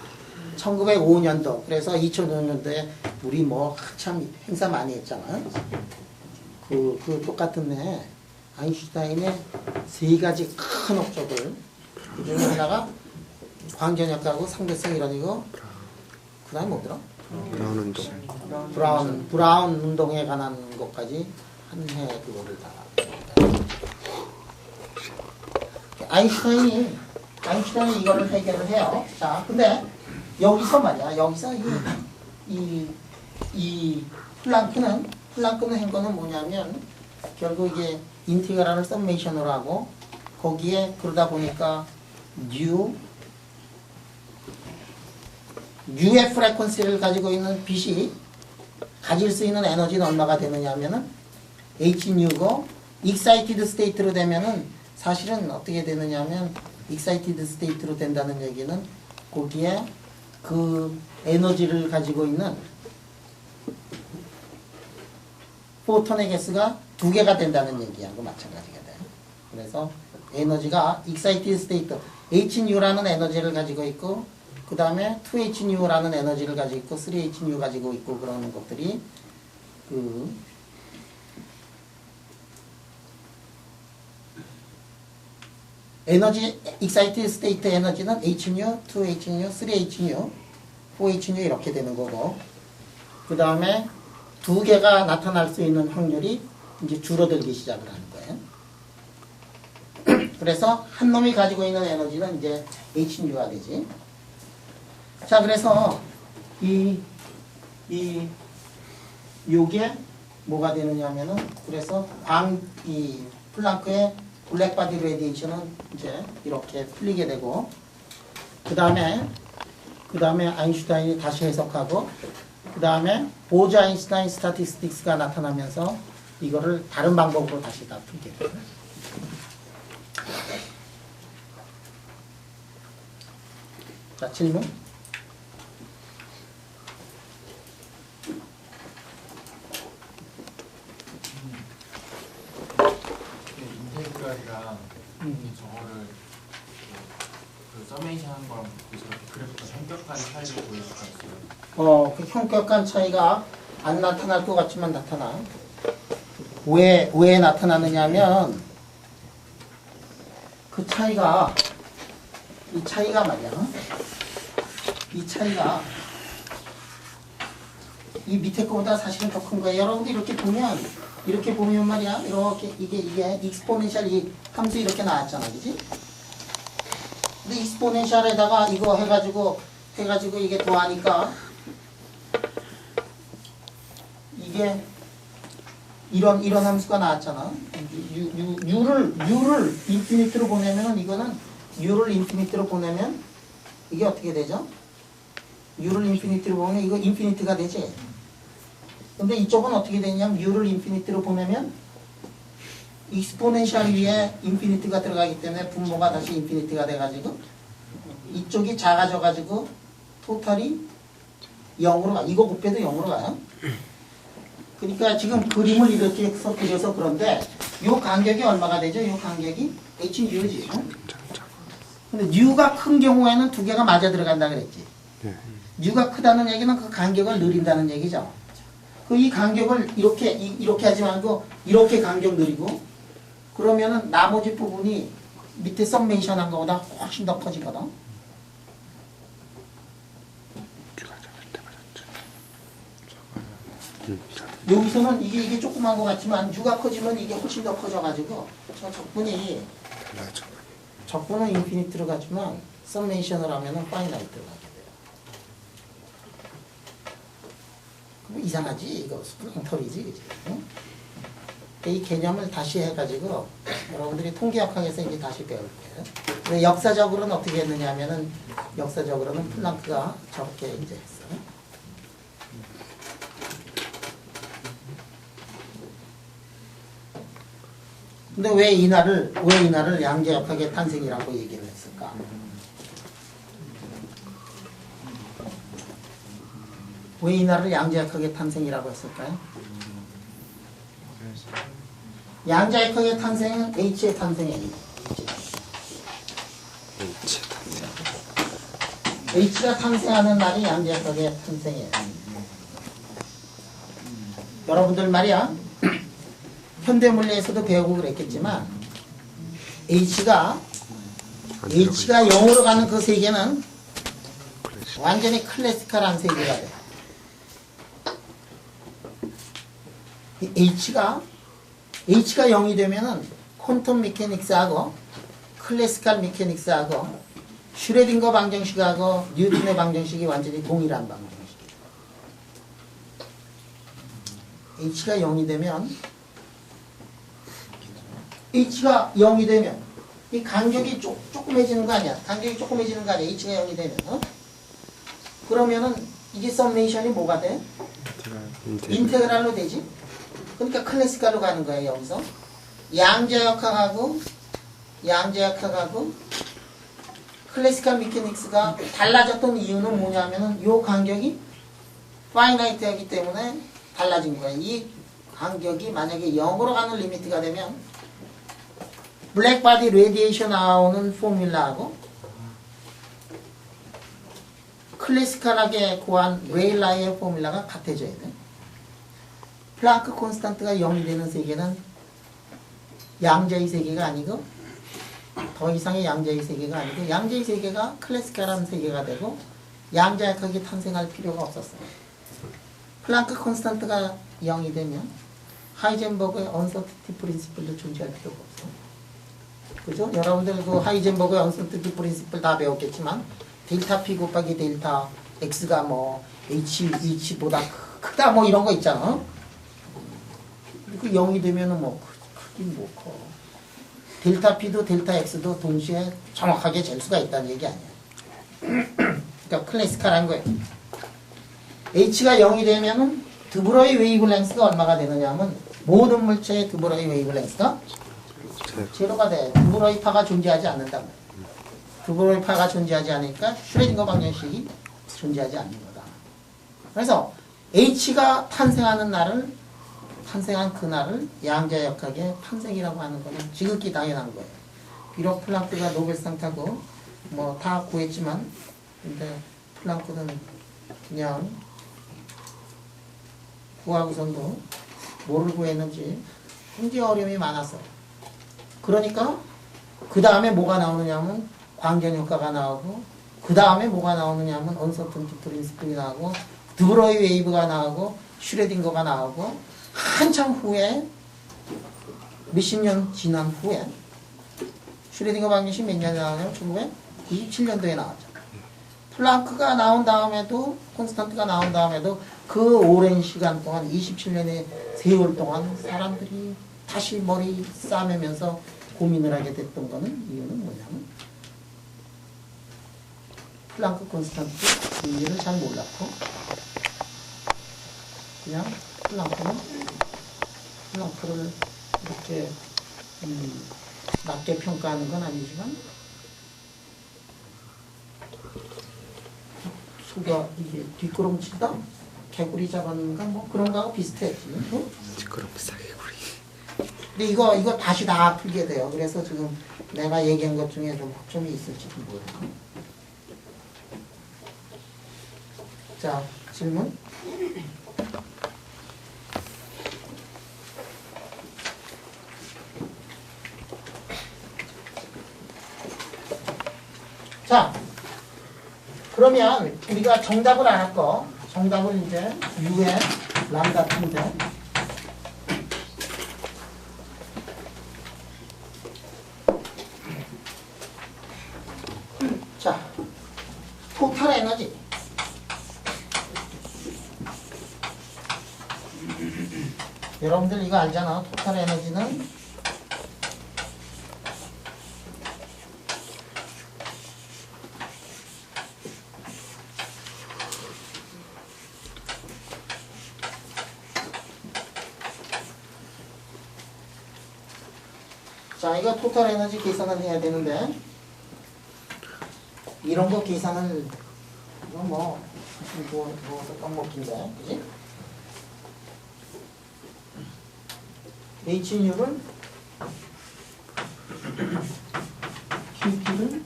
1905년도. 그래서 2005년도에 우리 뭐 한참 행사 많이 했잖아. 그 똑같은 해 아인슈타인의 세 가지 큰 업적을 그 중에 하나가 광전효과하고 상대성 이론이고 그 다음에 뭐더라? 브라운 운동에 관한 것까지 한 해 그거를 다. 아인슈타인이 이거를 해결을 해요. 자, 근데 여기서 말이야. 여기서 이 플랑크는 한 거는 뭐냐면 결국 이게 인티그랄을 썸메이션으로 하고 거기에 그러다 보니까 U의 프레퀀시를 가지고 있는 빛이 가질 수 있는 에너지는 얼마가 되느냐 하면은 H뉴고 excited state로 되면은 사실은 어떻게 되느냐 하면 excited state로 된다는 얘기는 거기에 그 에너지를 가지고 있는 포톤의 개수가 2개가 된다는 얘기하고 마찬가지가 돼요. 그래서 에너지가 excited state HNU라는 에너지를 가지고 있고 그 다음에 2HNU라는 에너지를 가지고 있고 3HNU 가지고 있고 그런 것들이 그 에너지 excited state 에너지는 HNU, 2HNU, 3HNU, 4HNU 이렇게 되는 거고 그 다음에 2개가 나타날 수 있는 확률이 이제 줄어들기 시작을 하는 거예요. 그래서 한 놈이 가지고 있는 에너지는 이제 HNU가 되지. 자, 그래서 요게 뭐가 되느냐 하면은 그래서 이 플랑크의 블랙바디 레디에이션은 이제 이렇게 풀리게 되고 그 다음에 아인슈타인이 다시 해석하고 그 다음에 보즈 아인슈타인 스타티스틱스가 나타나면서 이거를 다른 방법으로 다시 다 풀게 돼요. 자, 질문? 인테그랄이랑 저거를 그 서메이션 하는 거랑 저렇게 그래프가 현격한 차이를 보일 수가 있어요. 그 현격한 차이가 안 나타날 것 같지만 나타나. 왜 나타나느냐면 그 차이가 이 차이가 말이야. 이 차이가 이 밑에 거보다 사실은 더 큰 거예요. 여러분들 이렇게 보면 말이야. 이렇게 이게 익스포넨셜 이 함수 이렇게 나왔잖아, 그지? 근데 익스포넨셜에다가 이거 해가지고 이게 더하니까 이게 이런 함수가 나왔잖아. U를 인피니트로 보내면은 이거는 U를 인피니트로 보내면 이게 어떻게 되죠? U를 인피니트로 보면 이거 인피니트가 되지. 근데 이쪽은 어떻게 되냐면 U를 인피니트로 보내면 익스포넨셜 위에 인피니트가 들어가기 때문에 분모가 다시 인피니트가 돼가지고 이쪽이 작아져가지고 토탈이 0으로 가. 이거 곱해도 0으로 가요. 그러니까 지금 그림을 이렇게 그려서 그런데 이 간격이 얼마가 되죠? 이 간격이 HU지. 근데 U가 큰 경우에는 2개가 맞아 들어간다 그랬지. U가 크다는 얘기는 그 간격을 늘린다는 얘기죠. 이 간격을 이렇게 하지 말고 이렇게 간격 늘리고 그러면은 나머지 부분이 밑에 썸메이션 한 거보다 훨씬 더 커지거든. 여기서는 이게 조그만 것 같지만 U가 커지면 이게 훨씬 더 커져가지고 저 적분은 인피니트로 가지만 썸메이션을 하면은 파이나이트로 가게 돼요. 그럼 이상하지? 이거 수렁털이지, 그지? 응? 이 개념을 다시 해가지고 여러분들이 통계학학에서 이제 다시 배울 거예요. 근데 역사적으로는 어떻게 했느냐 하면은 역사적으로는 플랑크가 저렇게 이제 했어요. 근데 왜 이날을 양자역학의 탄생이라고 얘기를 했을까? 왜 이날을 양자역학의 탄생이라고 했을까요? 양자역학의 탄생은 H의 탄생이에요. H가 탄생하는 날이 양자역학의 탄생이에요. 여러분들 말이야. 현대물리에서도 배우고 그랬겠지만 H가 0으로 가는 그 세계는 완전히 클래시컬한 세계가 돼. H가 0이 되면은 퀀텀 메케닉스하고 클래시컬 메케닉스하고 슈레딩거 방정식하고 뉴턴의 방정식이 완전히 동일한 방정식이에요. H가 0이 되면 이 간격이 조그매지는 거 아니야. 간격이 조그매지는 거 아니야. H가 0이 되면. 그러면은 이게 썸메이션이 뭐가 돼? 인테그랄로 되지. 그러니까 클래시컬로 가는 거예요. 여기서 양자역학하고 클래시컬 미케닉스가 달라졌던 이유는 뭐냐면은 요 간격이 파이나이트하기 때문에 달라진 거예요. 이 간격이 만약에 0으로 가는 리미트가 되면 블랙바디 레디에이션 나오는 포뮬라하고 클래시컬하게 구한 레일라이의 포뮬라가 같아져야 돼. 플랑크 콘스탄트가 0이 되는 세계는 양자의 세계가 아니고 더 이상의 양자의 세계가 아니고 양자의 세계가 클래시컬한 세계가 되고 양자역학이 탄생할 필요가 없었어요. 플랑크 콘스탄트가 0이 되면 하이젠버그의 언서티티 프린시플도 존재할 필요가 없어. 그죠? 여러분들 그 하이젠버그의 언서티티 프린시플 다 배웠겠지만 델타 P 곱하기 델타 X가 뭐 H보다 크다 뭐 이런 거 있잖아. 그 0이 되면은 뭐 크긴 뭐 커. 델타 P도 델타 X도 동시에 정확하게 잴 수가 있다는 얘기 아니야. 그러니까 클래시컬한 거예요. H가 0이 되면은 드브로이 웨이브랭스가 얼마가 되느냐 하면 모든 물체의 드브로이 웨이브랭스가 제로가 돼. 드브로이 파가 존재하지 않는다. 드브로이 파가 존재하지 않으니까 슈레딩거 방정식이 존재하지 않는 거다. 그래서 H가 탄생한 그날을 양자역학의 탄생이라고 하는 거는 지극히 당연한 거예요. 비록 플랑크가 노벨상 타고 뭐 다 구했지만 근데 플랑크는 그냥 구하고선도 뭐를 구했는지 굉장히 어려움이 많았어. 그러니까 그 다음에 뭐가 나오느냐면 광전효과가 나오고 그 다음에 뭐가 나오느냐면 언서턴티 프린시플이 나오고 드브로이 웨이브가 나오고 슈레딩거가 나오고 한참 후에 몇십 년 지난 후에 슈레딩거 방정식 몇 년에 나오냐면 1997년도에 나왔죠. 플랑크가 나온 다음에도 콘스탄트가 나온 다음에도 그 오랜 시간 동안 27년의 세월 동안 사람들이 다시 머리 싸매면서 고민을 하게 됐던 거는 이유는 뭐냐면 플랑크 콘스탄트 의미를 잘 몰랐고 그냥 플랑크를 이렇게 낮게 평가하는 건 아니지만 소가 이게 뒷걸음치다? 개구리 잡았는가? 뭐 그런 거하고 비슷했지. 응? 뒷걸음치다 개구리. 근데 이거 다시 다 풀게 돼요. 그래서 지금 내가 얘기한 것 중에 좀 허점이 있을지도 모르고. 자, 질문? 자, 그러면 우리가 정답을 알았고, 정답은 이제 U의 람다 T인데, 자, 토탈 에너지. 여러분들 이거 알잖아. 토탈 에너지는 자, 이거 토탈 에너지 계산을 해야 되는데 이런 거 계산을 이거 뭐 까먹긴데, 그지? Hnu를 QP를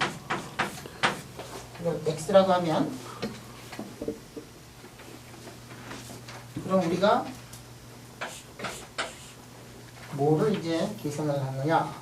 이걸 X라고 하면 그럼 우리가 뭐를 이제 계산을 하느냐?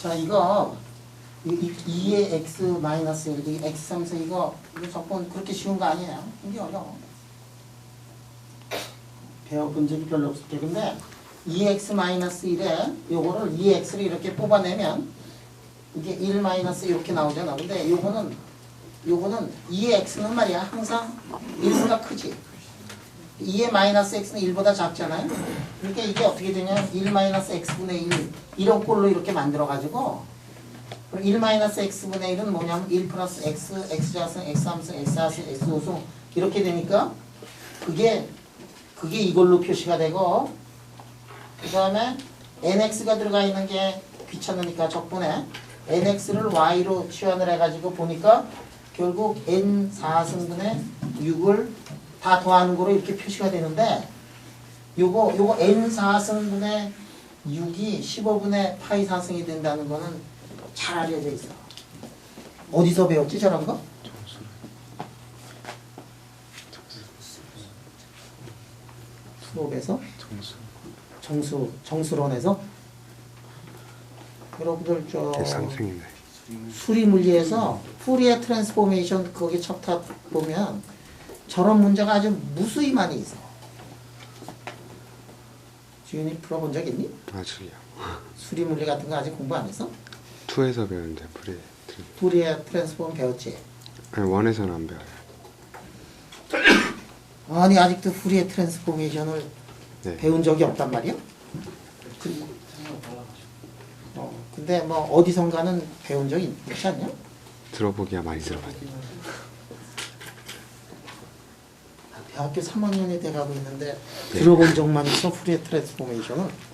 자, 이거 2의 x 마이너스 1, x 함수 이거 조건 그렇게 쉬운 거 아니에요. 이게 어려워. 배워본 적이 별로 없을 때. 근데 2x 마이너스 1에 요거를 2x를 이렇게 뽑아내면 이게 1 마이너스 이렇게 나오잖아. 근데 요거는 2x는 말이야 항상 1보다 크지. 2의 마이너스 x는 1보다 작잖아요. 그러니까 이게 어떻게 되냐면 1 마이너스 x분의 1 이런 꼴로 이렇게 만들어가지고 1 마이너스 x분의 1은 뭐냐면 1 플러스 x, x좌승, x함승, x하승, x호승 이렇게 되니까 그게 이걸로 표시가 되고 그 다음에 nx가 들어가 있는 게 귀찮으니까 적분에 nx를 y로 치환을 해가지고 보니까 결국 n 4승분의 6을 다 더하는 거로 이렇게 표시가 되는데 요거 n 4승분의 6이 15분의 파이 4승이 된다는 거는 잘 알려져 있어. 어디서 배웠지 저런 거? 수업에서? 정수론에서? 여러분들 상승이네. 수리물리에서 푸리에 트랜스포메이션 거기 챕터 보면 저런 문제가 아주 무수히 많이 있어. 지훈이 풀어본 적 있니? 맞아요. 수리물리 같은 거 아직 공부 안 했어? 2에서 배웠는데 푸리에 트랜스포메 배웠지? 아니 1에서는 안 배워요. 아니 아직도 푸리에 트랜스포메이션을 네. 배운 적이 없단 말이야? 근데 뭐 어디선가는 배운 적이 있지 않냐? 들어보기야 많이 들어봤어요. 대학교 3학년이 돼가고 있는데 네. 들어본 적만 있어 푸리에 트랜스포메이션을.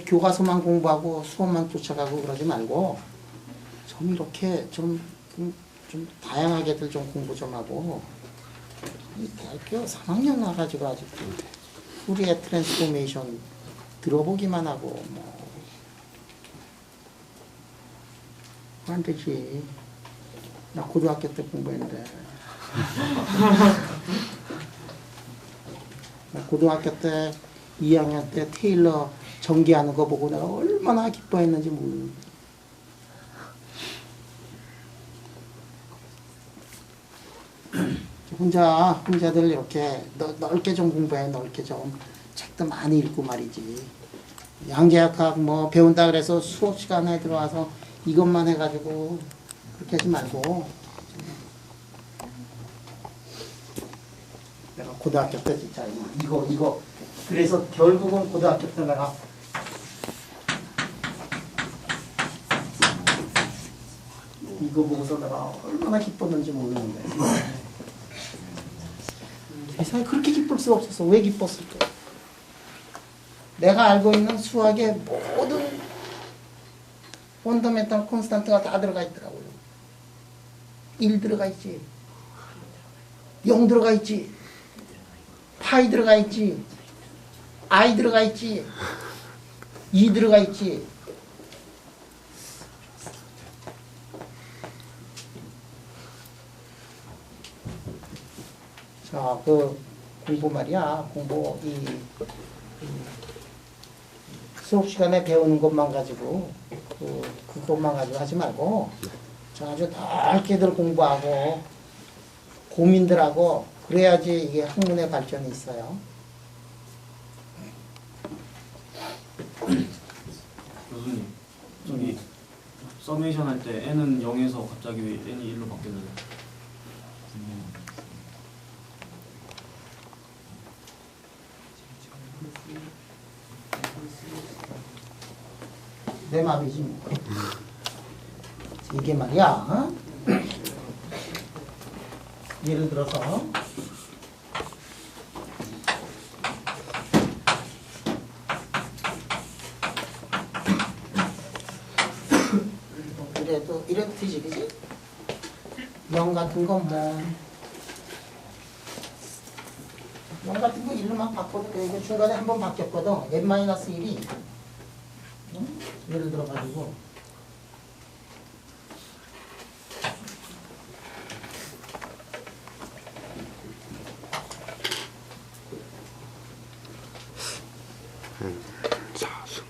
교과서만 공부하고 수업만 쫓아가고 그러지 말고 좀 이렇게 좀 다양하게들 좀 공부 좀 하고. 이 대학교 3학년 나가지고 아직도 푸리에 트랜스포메이션 들어보기만 하고 뭐 안 되지. 나 고등학교 때 공부했는데 나 고등학교 때 2학년 때 테일러 전기하는 거 보고 내가 얼마나 기뻐했는지 모르. 혼자들 이렇게 넓게 좀 공부해. 넓게 좀 책도 많이 읽고 말이지. 양계역학 뭐 배운다 그래서 수업 시간에 들어와서 이것만 해가지고 그렇게 하지 말고. 내가 고등학교 때 진짜 이거 그래서 결국은 고등학교 때 내가 이거 보고서 내가 얼마나 기뻤는지 모르는데 세상에 그렇게 기쁠 수가 없었어. 왜 기뻤을까? 내가 알고 있는 수학의 모든 펀더멘탈 콘스탄트가 다 들어가 있더라고요. 1 들어가 있지, 0 들어가 있지, 파이 들어가 있지, I 들어가 있지, 2 들어가 있지, 그 공부 말이야. 공부 수업 시간에 배우는 것만 가지고 그것만 가지고 하지 말고 아주 넓게들 공부하고 고민들하고 그래야지 이게 학문의 발전이 있어요. 교수님, 저기 서메이션 할 때 n은 0에서 갑자기 왜 n이 1로 바뀌었나요? 내 마음이지 뭐. 이게 말이야. 어? 예를 들어서 이래도 되지, 그지? 0 같은 건 뭐, 0 같은 거 1로만 바꿔도 돼. 이거 중간에 한 번 바뀌었거든. n-1이. 응? 예를 들어가지고. 사수.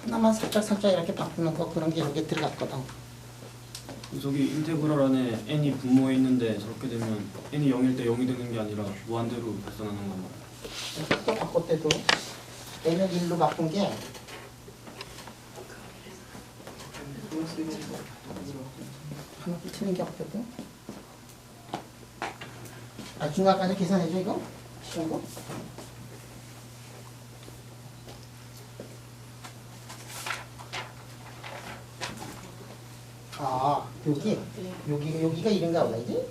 하나만 살짝 이렇게 바꾸는 거 그런 게 여기 들어갔거든. 저기 인테그럴 안에 n이 분모에 있는데 저렇게 되면 n이 0일 때 0이 되는 게 아니라 무한대로 발산하는 건가요? 또 바꿀 때도 n을 1로 바꾼 게 하나 틀린 게 없거든. 중간까지 계산해줘 이거? 쉬운 거? 여기가 이런가 보다, 이제?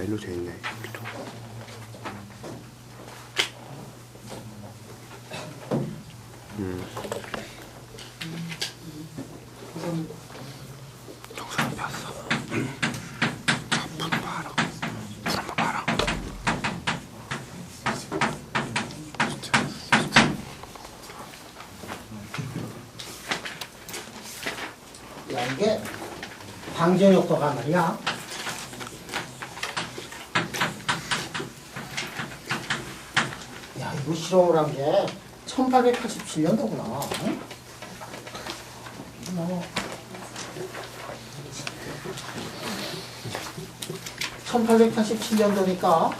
일로 돼 있네. 정상 폈어. 물 봐라. 물 한번 봐라. 야, 이게 방정 효과가 말이야. 야, 이거 실험을 한 게 1887년도구나. 응? 뭐 1887년도니까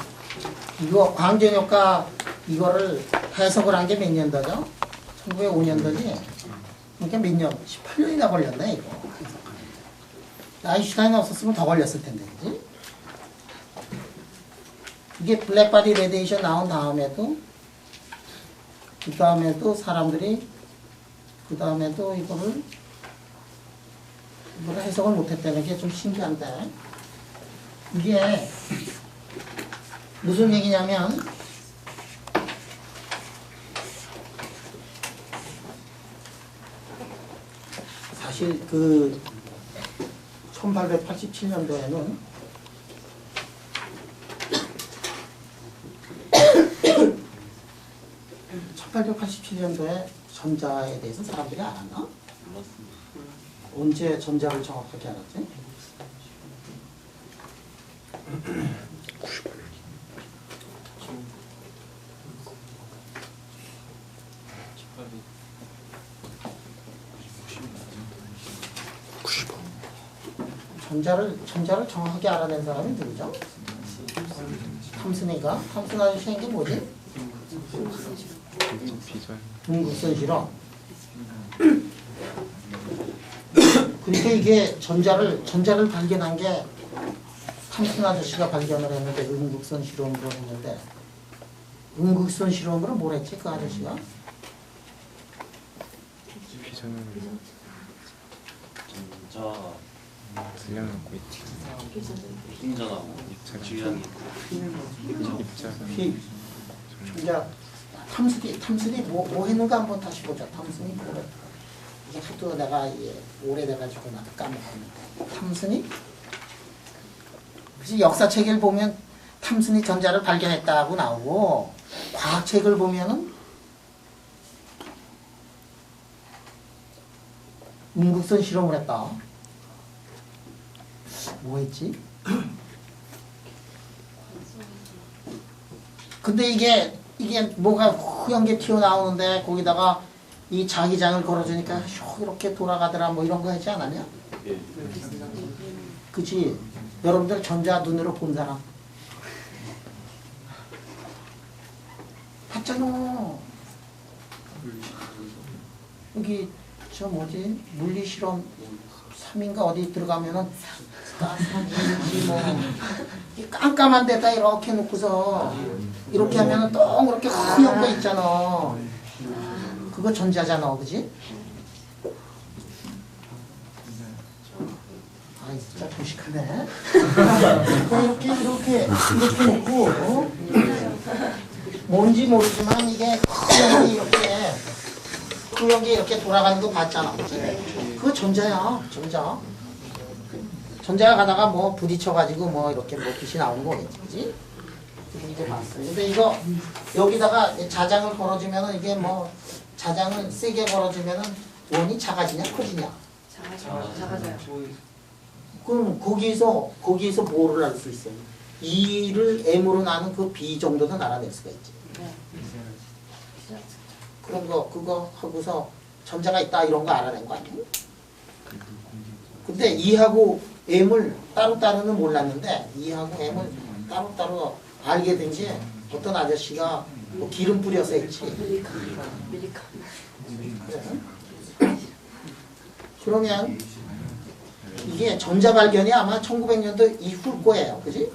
이거 방정 효과 이거를 해석을 한 게 몇 년도죠? 1905년도지. 그러니까 몇 년? 18년이나 걸렸네 이거. 아인슈타인 없었으면 더 걸렸을 텐데, 그지? 이게 블랙바디 레디에이션 나온 다음에도 그 다음에도 사람들이 그 다음에도 이거를 해석을 못했다는 게 좀 신기한데, 이게 무슨 얘기냐면 사실 그 1887년도에는 (1887년도에) 전자에 대해서 사람들이 알았나? 언제 전자를 정확하게 알았지? 95. 전자를 정확하게 알아낸 사람이 누구죠? 탐슨이가? 탐슨 아저씨 한 게 뭐지? 둥극선 실험. 그러니까 이게 전자를 발견한 게 탐슨 아저씨가 발견을 했는데, 음극선 실험으로 했는데, 음극선 실험으로 뭘 했지 그 아저씨가? 들려놓고 있지. 힘전하고 주의하기 전자 탐순이 뭐 했는가 한번 다시 보자. 탐순이 뭐래? 이게 하도 내가 오래돼가지고 나도 까먹었는데. 탐순이? 그치, 역사책을 보면 탐순이 전자를 발견했다고 나오고, 과학책을 보면은 음극선 실험을 했다. 뭐 했지? 근데 이게 뭐가 후연 게 튀어나오는데 거기다가 이 자기장을 걸어주니까 슉 이렇게 돌아가더라 뭐 이런 거 하지 않았냐? 그치? 여러분들 전자 눈으로 본 사람 봤잖아. 여기 저 뭐지? 물리실험 3인가 어디 들어가면은 가스인지 뭐 깜깜한 데다 이렇게 놓고서 이렇게 하면은 동그랗게 허연 거 있잖아. 그거 전자잖아, 그지? 아, 진짜 도식하네. 이렇게 놓고 뭔지 모르지만 이게 허연 게 이렇게 돌아가는 거 봤잖아, 그지? 그거 전자야, 전자. 전자가 가다가 뭐 부딪혀가지고 뭐 이렇게 뭐 빛이 나오는 거겠지, 그지? 이제 봤어. 근데 이거 여기다가 자장을 걸어주면은 이게 뭐 자장을 세게 걸어주면은 원이 작아지냐 커지냐? 작아져요. 그럼 거기에서 뭐를 알 수 있어요? 2를 m으로 나눈 그 b 정도는 알아낼 수가 있지. 네. 그런 거 그거 하고서 전자가 있다 이런 거 알아낸 거 아니에요? 근데 2하고 m을 따로따로는 몰랐는데 2하고 m을 따로따로 알게 된 게 어떤 아저씨가 뭐 기름 뿌려서 했지. 밀리카. 그래. 그러면 이게 전자 발견이 아마 1900년도 이후일 거예요. 그지?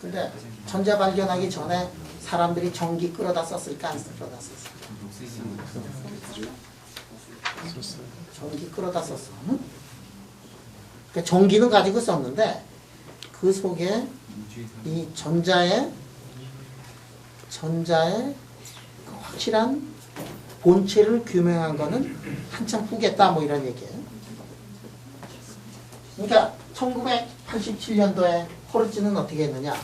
근데 전자 발견하기 전에 사람들이 전기 끌어다 썼을까 안 끌어다 썼을까? 전기 끌어다 썼어. 응? 그러니까 전기는 가지고 썼는데 그 속에 이 전자의 그 확실한 본체를 규명한 거는 한참 후겠다 뭐 이런 얘기예요. 그러니까 1987년도에 호르츠는 어떻게 했느냐?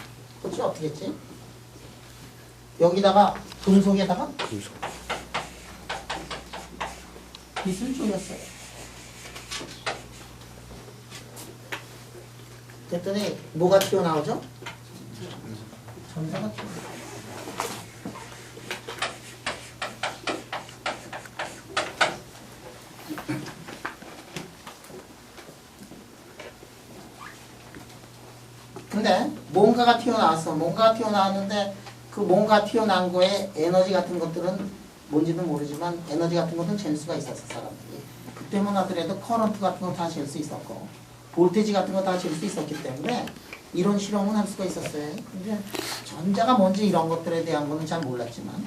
호르츠 어떻게 했지? 여기다가 금속에다가 빛을 쪼였어요. 그랬더니 뭐가 튀어나오죠? 전자가 튀어나오죠. 근데 뭔가가 튀어나왔어. 뭔가가 튀어나왔는데 그 뭔가 튀어나온 거에 에너지 같은 것들은 뭔지는 모르지만 에너지 같은 것은 잴 수가 있었어 사람들이. 그때만 하더라도 커런트 같은 거 다 잴 수 있었고 볼테지 같은 거 다 잴 수 있었기 때문에 이런 실험은 할 수가 있었어요. 근데 전자가 뭔지 이런 것들에 대한 거는 잘 몰랐지만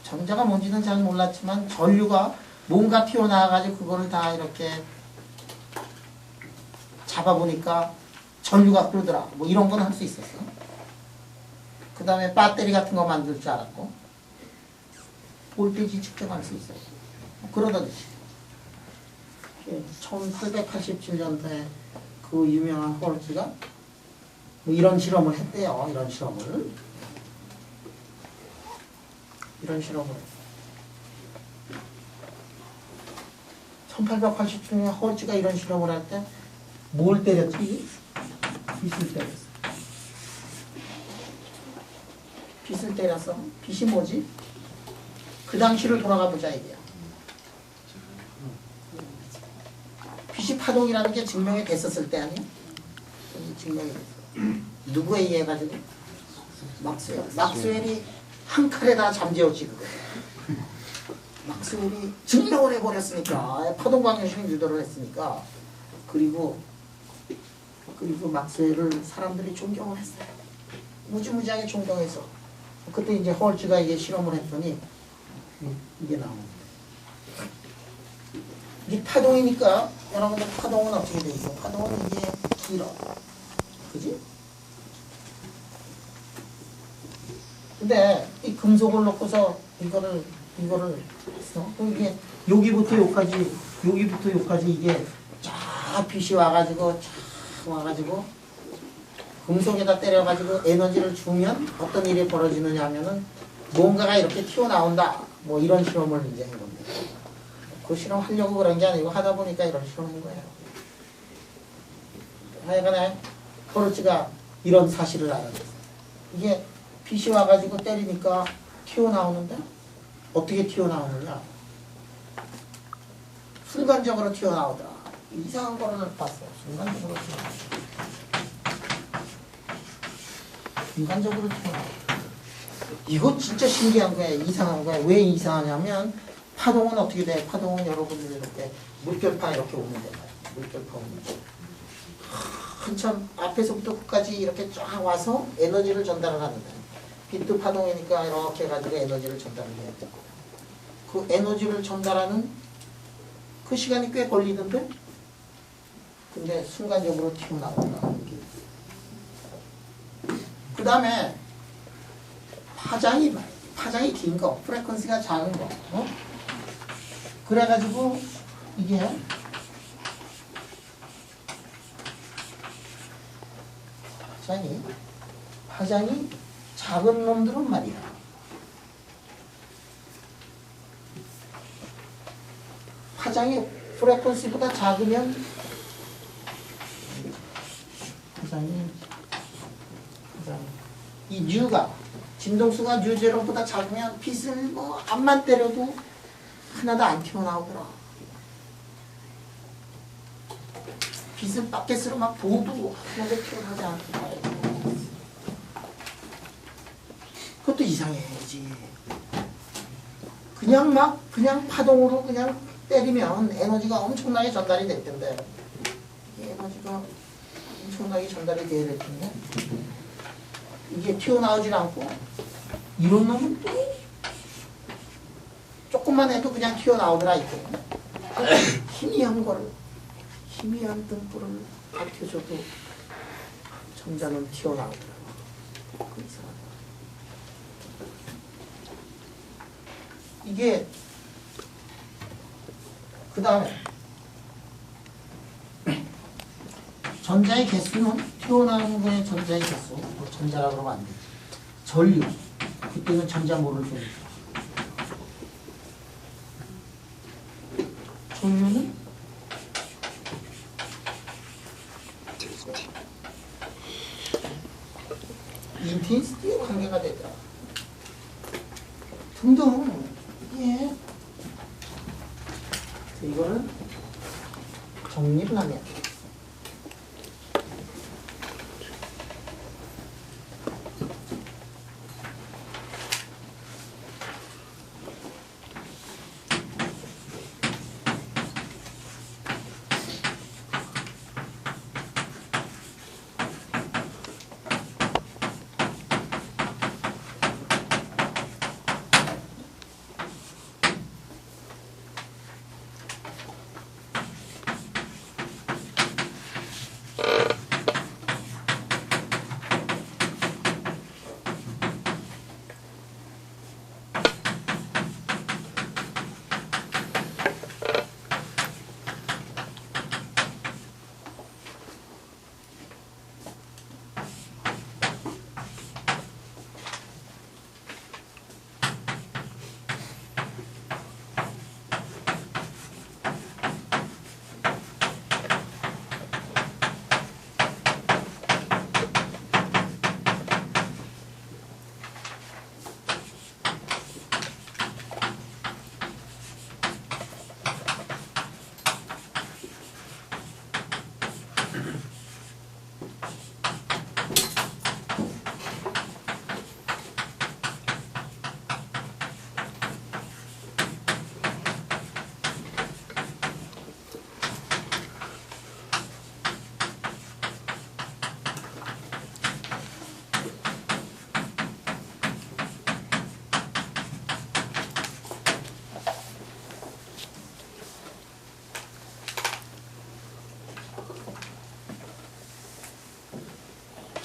전자가 뭔지는 잘 몰랐지만 전류가 뭔가 튀어나와가지고 그거를 다 이렇게 잡아보니까 전류가 흐르더라. 뭐 이런 건 할 수 있었어. 그 다음에 배터리 같은 거 만들 줄 알았고 볼테지 측정할 수 있었고 뭐 그러더듯이 1887년도에 그 유명한 홀츠가 뭐 이런 실험을 했대요. 이런 실험을 했어요. 1887년에 홀츠가 이런 실험을 할 때 뭘 때렸지? 빛을 때렸어. 빛을 때렸어. 빛이 뭐지? 그 당시를 돌아가 보자 이게야. 빛이 파동이라는 게 증명이 됐었을 때 아니야? 증명이 됐어. 누구에 의해 가지고? 막스웰이 한 칼에 다 잠재웠지 그거. 막스웰이 증명을 해버렸으니까 파동 방정식을 유도를 했으니까 그리고 막스웰을 사람들이 존경을 했어요. 무지무지하게 존경해서 그때 이제 홀츠가 이게 실험을 했더니 이게 나옵니다. 이게 파동이니까 여러분들 파동은 어떻게 돼 있어? 파동은 이게 길어. 그지? 근데 이 금속을 넣고서 이거를 했어. 그럼 이게 여기부터 여기까지 이게 쫙 빛이 와가지고 금속에다 때려가지고 에너지를 주면 어떤 일이 벌어지느냐 하면은 뭔가가 이렇게 튀어나온다. 뭐 이런 실험을 이제 한 건데. 그 실험 하려고 그런 게 아니고 하다 보니까 이런 실험한 거예요. 하여간에 포르츠가 이런 사실을 알았어요. 이게 빛이 와가지고 때리니까 튀어나오는데 어떻게 튀어나오느냐. 순간적으로 튀어나오더라. 이상한 거를 봤어요. 순간적으로 튀어나오더라. 이거 진짜 신기한 거예요. 이상한 거예요. 왜 이상하냐면 파동은 어떻게 돼? 파동은 여러분들 이렇게 물결파 이렇게 오면 돼요. 물결파 오면 돼. 한참 앞에서부터 끝까지 이렇게 쫙 와서 에너지를 전달을 하는데 빛도 파동이니까 이렇게 해가지고 에너지를 전달을 해야 돼. 그 에너지를 전달하는 그 시간이 꽤 걸리던데 근데 순간적으로 튀어나온다. 그 다음에 파장이 긴 거, 프레퀀시가 작은 거. 그래가지고 이게 파장이 작은 놈들은 말이야. 파장이 프레퀀시보다 작으면 이 뉴가 진동수가 뉴제로보다 작으면 빛을 뭐 암만 때려도 하나도 안 튀어나오더라. 빛을 밖에서 막 보도 하나도 튀어나오지 않더라. 그것도 이상해야지. 그냥 파동으로 그냥 때리면 에너지가 엄청나게 전달이 될 텐데 에너지가 엄청나게 전달이 돼야 될 텐데 이게 튀어나오질 않고 이런 놈은 또 조금만 해도 그냥 튀어나오더라. 이거 희미한 등불을 밝혀줘도 점자는 튀어나오더라고. 그 이상하다. 이게 그 다음에 전자의 개수는 튀어나오는 거에 전자의 개수, 뭐 전자라 그러면 안 돼. 전류, 그때는 전자 모를 소리죠. 전류는 인텐시티와 관계가 되더라. 등등. 예. 이거를 정리를 하면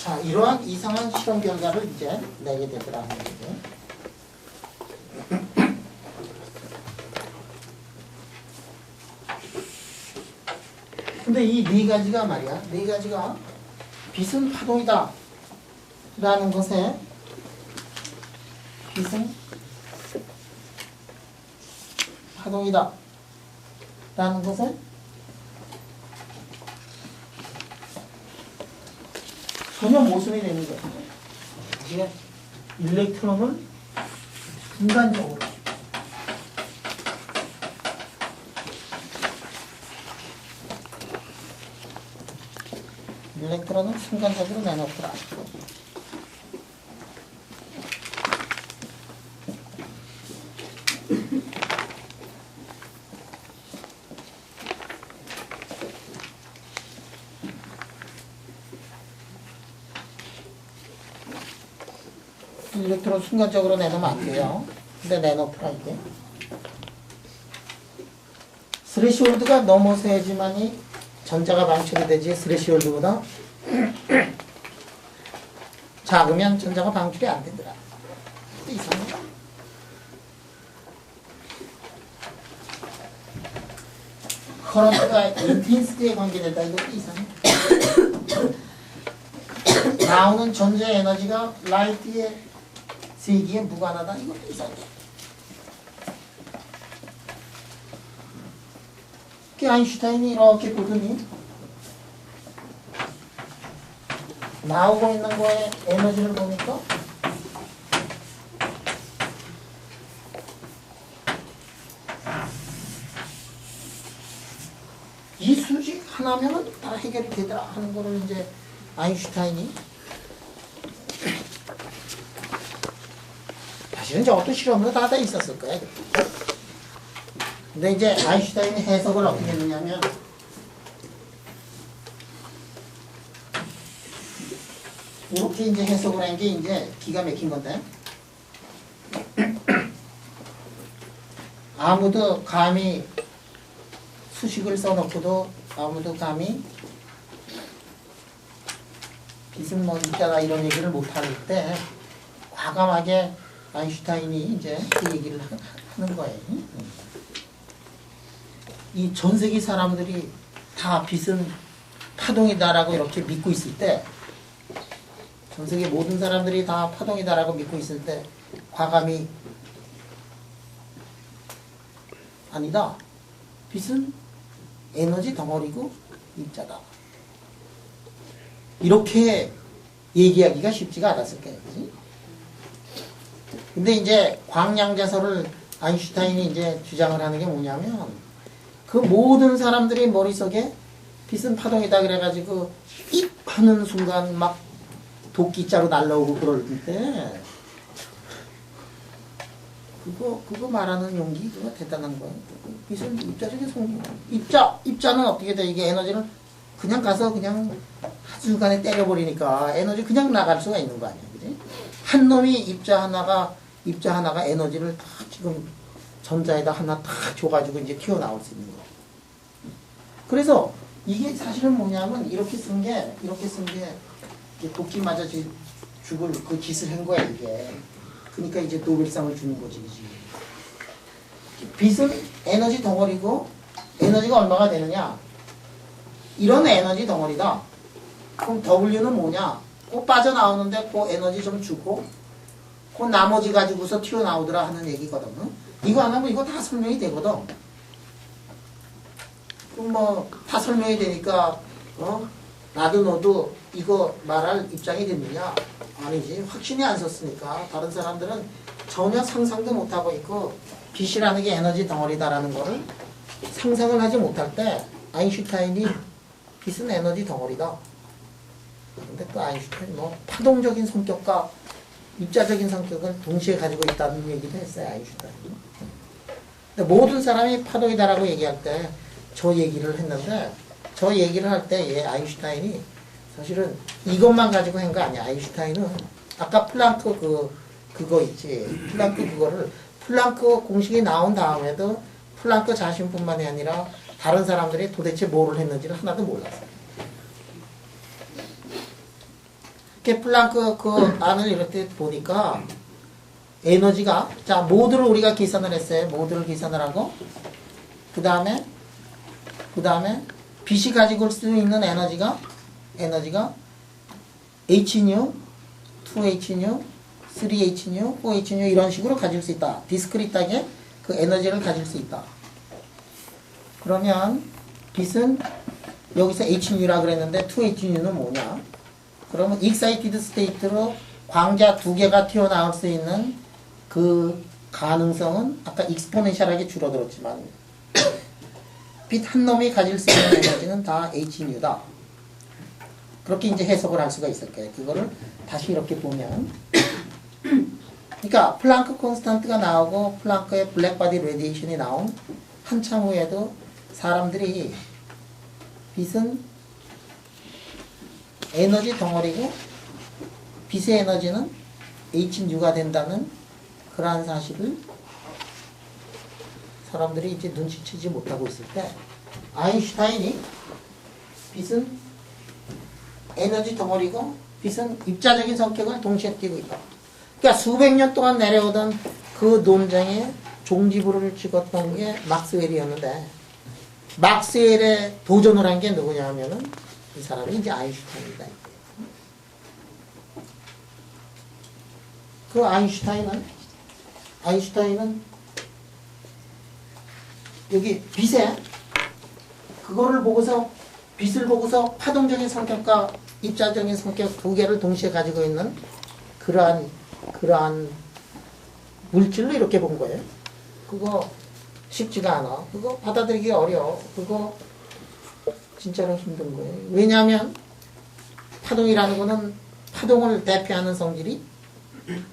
자, 이러한 이상한 실험 결과를 이제 내게 되더라는 거죠. 근데 이 네 가지가 말이야, 네 가지가 빛은 파동이다 라는 것에 빛은 파동이다 라는 것에 전혀 모순이 되는 거예요. 이게 일렉트론을 순간적으로 내놓더라. 일렉트론 순간적으로 내놓으면 안 돼요. 근데 내놓더라 이게. 스레시홀드가 넘어서야지만이 전자가 방출이 되지, 스레시홀드보다 작으면 전자가 방출이 안 되더라. 이상해. 커런트가 인텐시티에 관계된다. 이것도 이상해. 나오는 전자 에너지가 라이트의 세기에 무관하다. 이것도 이상해. 아인슈타인이 이렇게 보더니 나오고 있는 거에 에너지를 보니까 이 수직 하나면은 다 해결이 되더라 하는 거를 이제 아인슈타인이 사실은 저것도 실험으로 다 있었을 거야. 근데 이제 아인슈타인이 해석을 어떻게 했느냐면 이렇게 이제 해석을 한 게 이제 기가 막힌 건데 아무도 감히 수식을 써놓고도 아무도 감히 빛은 뭐 있잖아 이런 얘기를 못할 때 과감하게 아인슈타인이 이제 그 얘기를 하는 거예요. 이 전 세계 사람들이 다 빛은 파동이다라고 이렇게 믿고 있을 때, 전 세계 모든 사람들이 다 파동이다라고 믿고 있을 때, 과감히 아니다. 빛은 에너지 덩어리고 입자다. 이렇게 얘기하기가 쉽지가 않았을 거예요. 그치? 근데 이제 광량자설을 아인슈타인이 이제 주장을 하는 게 뭐냐면, 그 모든 사람들이 머릿속에 빛은 파동이다 그래가지고 입 하는 순간 막 도끼자루 날라오고 그럴 때 그거 말하는 용기 그거 대단한 거예요. 빛은 입자적인 성질. 입자는 어떻게 돼? 이게 에너지를 그냥 가서 그냥 한순간에 때려버리니까 에너지 그냥 나갈 수가 있는 거 아니야, 그지? 한 놈이 입자 하나가 에너지를 다 지금 전자에다 하나 딱 줘가지고 이제 튀어나올 수 있는 거. 그래서 이게 사실은 뭐냐면 이렇게 쓴 게 도끼 맞아 죽을 그 짓을 한 거야 이게. 그러니까 이제 노벨상을 주는 거지, 그지? 빛은 에너지 덩어리고 에너지가 얼마가 되느냐? 이런 에너지 덩어리다. 그럼 W는 뭐냐? 그 빠져나오는데 그 에너지 좀 주고 그 나머지 가지고서 튀어나오더라 하는 얘기거든. 이거 안 하면 이거 다 설명이 되거든. 그럼 뭐 다 설명이 되니까 나도 너도 이거 말할 입장이 됐느냐? 아니지. 확신이 안 섰으니까. 다른 사람들은 전혀 상상도 못하고 있고 빛이라는 게 에너지 덩어리다라는 거를 상상을 하지 못할 때 아인슈타인이 빛은 에너지 덩어리다. 근데 또 아인슈타인이 뭐 파동적인 성격과 입자적인 성격을 동시에 가지고 있다는 얘기도 했어요, 아인슈타인이. 근데 모든 사람이 파동이다라고 얘기할 때 저 얘기를 했는데 저 얘기를 할 때 아인슈타인이 사실은 이것만 가지고 한 거 아니야. 아인슈타인은 아까 플랑크 그거 있지. 플랑크 공식이 나온 다음에도 플랑크 자신뿐만이 아니라 다른 사람들이 도대체 뭐를 했는지를 하나도 몰랐어요. 플랑크 그 안을 이렇게 보니까 에너지가 자 모드를 우리가 계산을 했어요. 모드를 계산을 하고 그 다음에 빛이 가지고 올 수 있는 에너지가 Hν, 2Hν, 3Hν, 4Hν 이런 식으로 가질 수 있다. 디스크리트하게 그 에너지를 가질 수 있다. 그러면 빛은 여기서 Hν라 그랬는데 2Hν는 뭐냐? 그러면 익사이티드 스테이트로 광자 두 개가 튀어나올 수 있는 그 가능성은 아까 익스포넨셜하게 줄어들었지만 빛 한 놈이 가질 수 있는 에너지는 다 Hν다. 그렇게 이제 해석을 할 수가 있을 거예요. 그거를 다시 이렇게 보면 그러니까 플랑크 콘스탄트가 나오고 플랑크의 블랙바디 레디에이션이 나온 한참 후에도 사람들이 빛은 에너지 덩어리고 빛의 에너지는 Hν가 된다는 그러한 사실을 사람들이 이제 눈치채지 못하고 있을 때 아인슈타인이 빛은 에너지 덩어리고 빛은 입자적인 성격을 동시에 띠고 있다. 그러니까 수백 년 동안 내려오던 그 논쟁에 종지부를 찍었던 게 막스웰이었는데 막스웰에 도전을 한 게 누구냐 하면은 이 사람이 이제 아인슈타인이다. 그 아인슈타인은 여기 빛에 그거를 보고서 빛을 보고서 파동적인 성격과 입자적인 성격 두 개를 동시에 가지고 있는 그러한 물질로 이렇게 본 거예요. 그거 쉽지가 않아. 그거 받아들이기 어려워. 그거 진짜로 힘든 거예요. 왜냐하면 파동이라는 거는 파동을 대표하는 성질이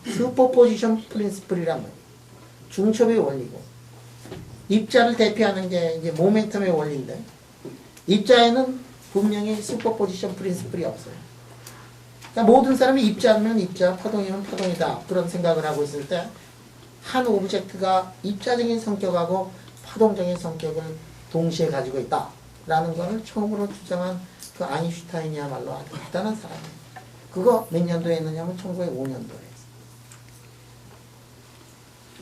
슈퍼포지션 프린시플이란 말이에요. 중첩의 원리고 입자를 대표하는 게 이제 모멘텀의 원리인데 입자에는 분명히 슈퍼포지션 프린시플이 없어요. 그러니까 모든 사람이 입자면 입자, 파동이면 파동이다 그런 생각을 하고 있을 때 한 오브젝트가 입자적인 성격하고 파동적인 성격을 동시에 가지고 있다라는 것을 처음으로 주장한 그 아인슈타인이야말로 아주 대단한 사람이에요. 그거 몇 년도에 했느냐면 1905년도에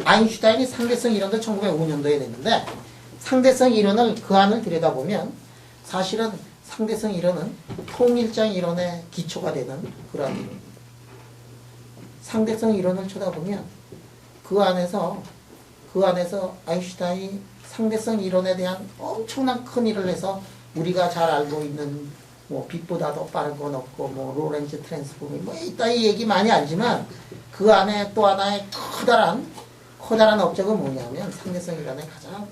아인슈타인이 상대성 이론도 1905년도에 냈는데 상대성 이론을 그 안을 들여다보면 사실은 상대성 이론은 통일장 이론의 기초가 되는 그런 이론. 상대성 이론을 쳐다보면 그 안에서 아인슈타인이 상대성 이론에 대한 엄청난 큰 일을 해서 우리가 잘 알고 있는 뭐 빛보다 더 빠른 건 없고 뭐 로렌츠 트랜스폼이 뭐 이따위 얘기 많이 알지만 그 안에 또 하나의 커다란 업적은 뭐냐면 상대성 이론의 가장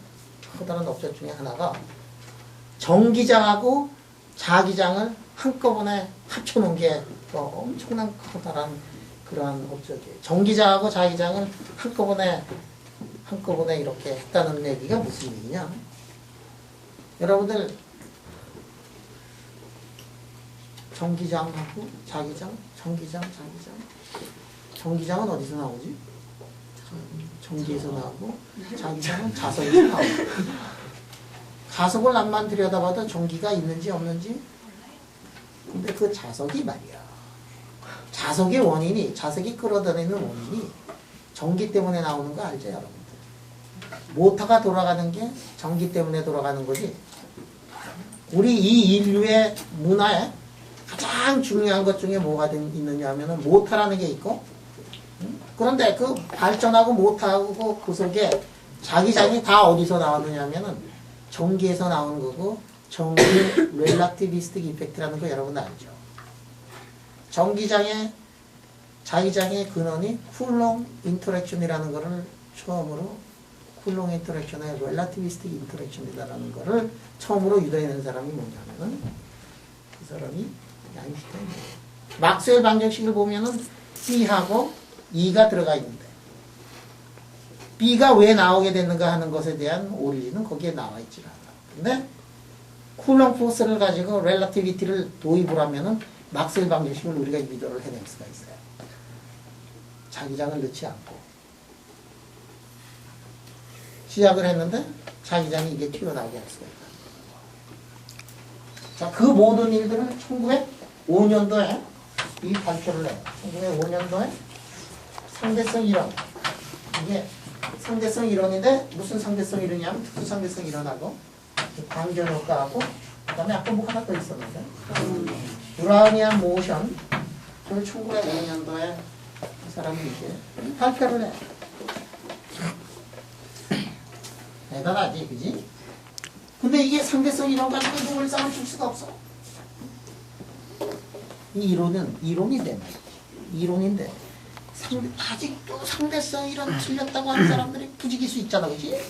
커다란 업적 중에 하나가 정기장하고 자기장을 한꺼번에 합쳐놓은 게 엄청난 커다란 그러한 업적이에요. 정기장하고 자기장을 한꺼번에 이렇게 했다는 얘기가 무슨 얘기냐? 여러분들 정기장하고 자기장, 정기장은 어디서 나오지? 전기에서 나오고 자기장은 자석에서 나오고 자석을 앞만 들여다봐도 전기가 있는지 없는지 근데 그 자석이 말이야 자석의 원인이 자석이 끌어들이는 원인이 전기 때문에 나오는 거 알죠 여러분들? 모터가 돌아가는 게 전기 때문에 돌아가는 거지 우리 이 인류의 문화에 가장 중요한 것 중에 뭐가 있느냐 하면은 모터라는 게 있고 그런데 그 발전하고 모터하고 그 속에 자기장이 다 어디서 나왔느냐 하면은 전기에서 나오는 거고 전기 렐라티비스틱 이펙트라는 거 여러분 알죠? 전기장의 자기장의 근원이 쿨롱 인터랙션이라는 거를 처음으로 쿨롱 인터랙션의 렐라티비스틱 인터랙션이라는 거를 처음으로 유도해낸 사람이 뭐냐면은 그 사람이 아인슈타인이에요. 막스웰 방정식을 보면은 C하고 E가 들어가 있는데 B가 왜 나오게 됐는가 하는 것에 대한 오리진은 거기에 나와 있지 않아. 근데 쿨롱 포스를 가지고 렐라티비티를 도입을 하면은 막스웰 방정식을 우리가 유도를 해낼 수가 있어요. 자기장을 넣지 않고 시작을 했는데 자기장이 이게 튀어나오게 할 수가 있다. 자, 그 모든 일들을 1905년도에 이 발표를 해. 1905년도에 상대성 이론. 이게 상대성 이론인데 무슨 상대성 이론이냐면 특수 상대성 이론하고 광전 효과하고 그다음에 아까 뭐 하나 더 있었는데 브라우니안 모션. 그걸 1905년도에 이 사람이 이제 발표를 해. 대단하지, 그지? 근데 이게 상대성 이론 가지고 노벨상을 줄 수가 없어. 이 이론은 이론인데 말이지. 이론인데 아직도 상대성 이론 틀렸다고 하는 사람들이 부지기수 있잖아, 그지?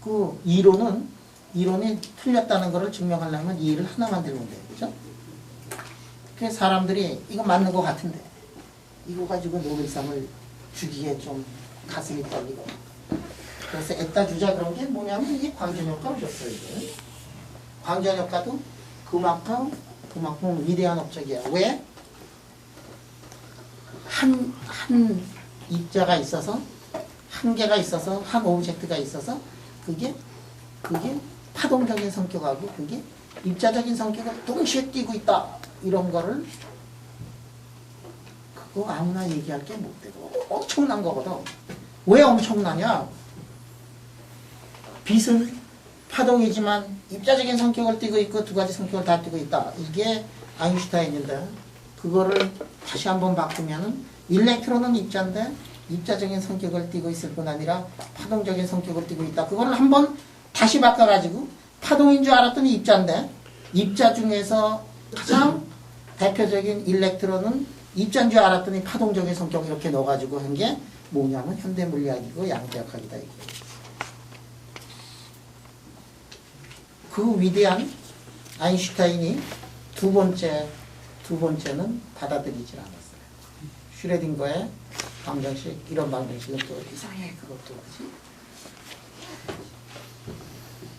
그 이론이 틀렸다는 것을 증명하려면 이 일을 하나만 들면 돼, 그죠? 그래서 사람들이 이거 맞는 것 같은데 이거 가지고 노벨상을 주기에 좀 가슴이 떨리고 그래서 애따 주자 그런 게 뭐냐면 이게 광전효과를 줬어요. 이게. 광전효과도 그만큼 위대한 업적이야. 왜? 한 입자가 있어서 한 개가 있어서 한 오브젝트가 있어서 그게 파동적인 성격하고 그게 입자적인 성격을 동시에 띄고 있다. 이런 거를 그거 아무나 얘기할 게 못 되고 엄청난 거거든. 왜 엄청나냐? 빛은 파동이지만 입자적인 성격을 띠고 있고 두 가지 성격을 다 띠고 있다. 이게 아인슈타인인데 그거를 다시 한번 바꾸면은 일렉트론은 입자인데 입자적인 성격을 띠고 있을 뿐 아니라 파동적인 성격을 띠고 있다. 그거를 한번 다시 바꿔가지고 파동인 줄 알았더니 입자인데 입자 중에서 가장 대표적인 일렉트론은 입자인 줄 알았더니 파동적인 성격 이렇게 넣어가지고 한 게 뭐냐면 현대물리학이고 양대역학이다 이게. 그 위대한 아인슈타인이 두 번째는 받아들이질 않았어요. 슈레딩거의 방정식, 이런 방정식은 또 이상해. 그것도 그렇지.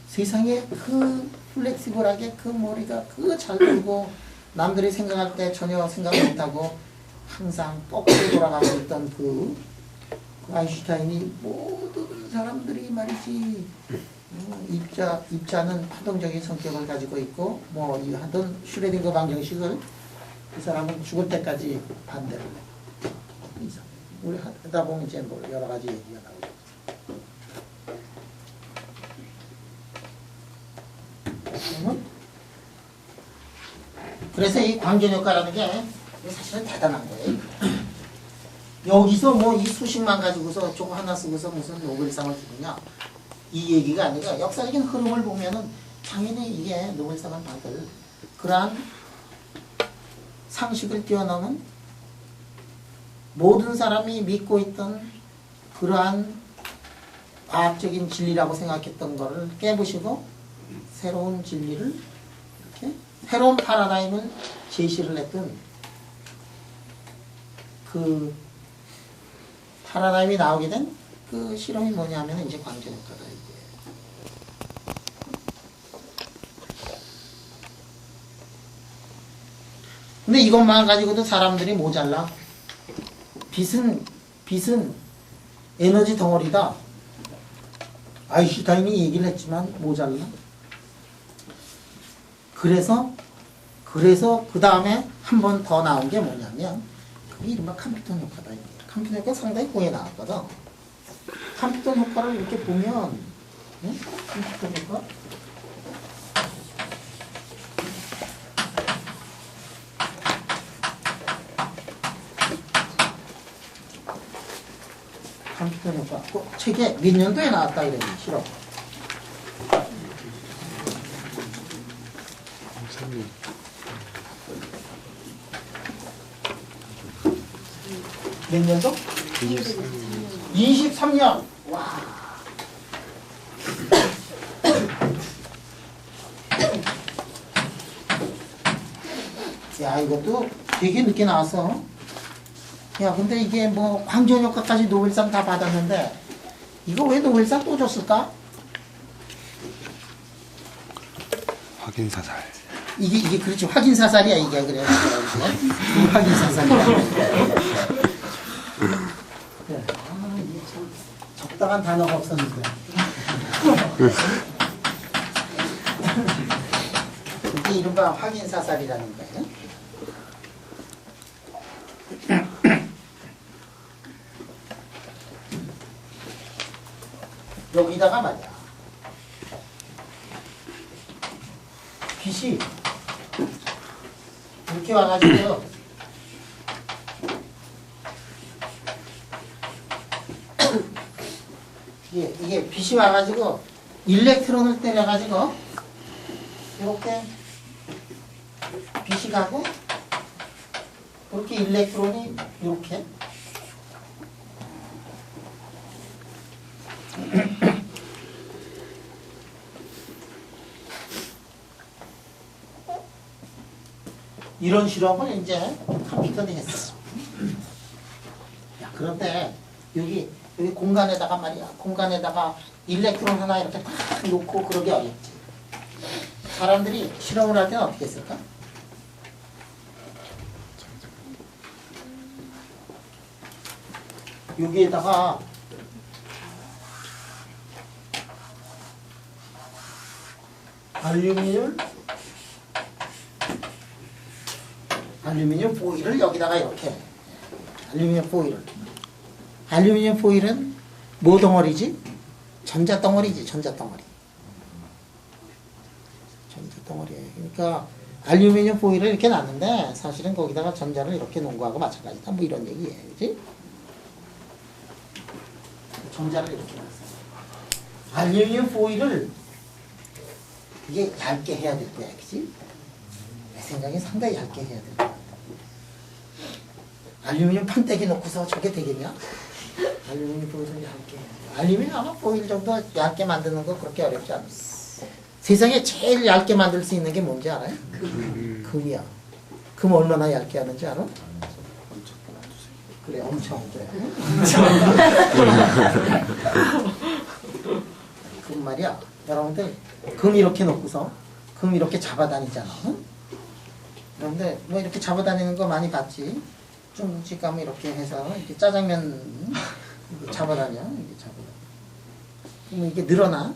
세상에 그 플렉시블하게 그 머리가 그거 잘 돌고 남들이 생각할 때 전혀 생각 못하고 항상 거꾸로 돌아가고 있던 그 아인슈타인이 모든 사람들이 말이지 입자는 파동적인 성격을 가지고 있고 뭐 하던 슈레딩거 방정식을 그 사람은 죽을 때까지 반대를 해. 우리 하다 보면 이제 뭐 여러 가지 얘기가 나오죠. 그래서 이 광전효과라는 게 사실은 대단한 거예요. 여기서 뭐 이 수식만 가지고서 조금 하나 쓰고서 무슨 노벨상을 주느냐 이 얘기가 아니라 역사적인 흐름을 보면은 당연히 이게 노벨상을 받을 그러한 상식을 뛰어넘은 모든 사람이 믿고 있던 그러한 과학적인 진리라고 생각했던 거를 깨부시고 새로운 진리를 이렇게 새로운 파라다임을 제시를 했던 그 파라다임이 나오게 된 그 실험이 뭐냐면 이제 광전효과다 이게. 근데 이것만 가지고도 사람들이 모자라. 빛은 에너지 덩어리다. 아인슈타인이 얘기를 했지만 모자라. 그래서 그 다음에 한 번 더 나온 게 뭐냐면 그게 이른바 컴퓨터 효과다. 컴퓨터 효과 상당히 공에 나왔거든. 컴퓨터 효과를 이렇게 보면 컴퓨터 효과 컴퓨터 효과 책에 몇 년도에 나왔다 이러기 싫어. 몇 년도? 23년. 와. 야, 이것도 되게 늦게 나왔어. 야, 근데 이게 뭐 광전효과까지 노벨상 다 받았는데 이거 왜 노벨상 또 줬을까? 확인사살. 이게 그렇지. 확인사살이야 이게. 그래. 확인사살이야. 그래. 이게 참 적당한 단어가 없었는데. 이른바 확인사살이라는 거예요. 여기다가 말이야. 빛이 이렇게 와가지고요. 이게 빛이 와가지고 일렉트론을 때려가지고 이렇게 빛이 가고 이렇게 일렉트론이 이렇게 이런 실험을 이제 컴퓨터에 했어. 야, 그런데 여기 공간에다가 말이야. 공간에다가 일렉트론 하나 이렇게 딱 놓고 그러기 어렵지. 사람들이 실험을 할 때는 어떻게 했을까? 여기에다가 알루미늄 포일을 여기다가 이렇게 알루미늄 포일은 뭐 덩어리지? 전자 덩어리지. 전자 덩어리에. 그러니까 알루미늄 포일을 이렇게 놨는데 사실은 거기다가 전자를 이렇게 놓은 거하고 마찬가지다. 뭐 이런 얘기예요. 그지? 전자를 이렇게 놨어요. 알루미늄 포일을 이게 얇게 해야 될 거야. 그지? 내 생각에 상당히 얇게 해야 될 거야. 알루미늄 판때기 놓고서 저게 되겠냐? 알루미늄 포일을 얇게 해야 돼. 알루미늄 아마 포일 정도 얇게 만드는 거 그렇게 어렵지 않아. 세상에 제일 얇게 만들 수 있는 게 뭔지 알아요? 금이야. 금 얼마나 얇게 하는지 알아? 그래, 엄청 그래. 금 말이야. 여러분들 금 이렇게 놓고서 금 이렇게 잡아다니잖아. 응? 여러분들 뭐 이렇게 잡아다니는 거 많이 봤지? 중국집 가면 이렇게 해서 이렇게 짜장면 잡아다녀. 이게 잡아다녀. 그러면 이게 늘어나?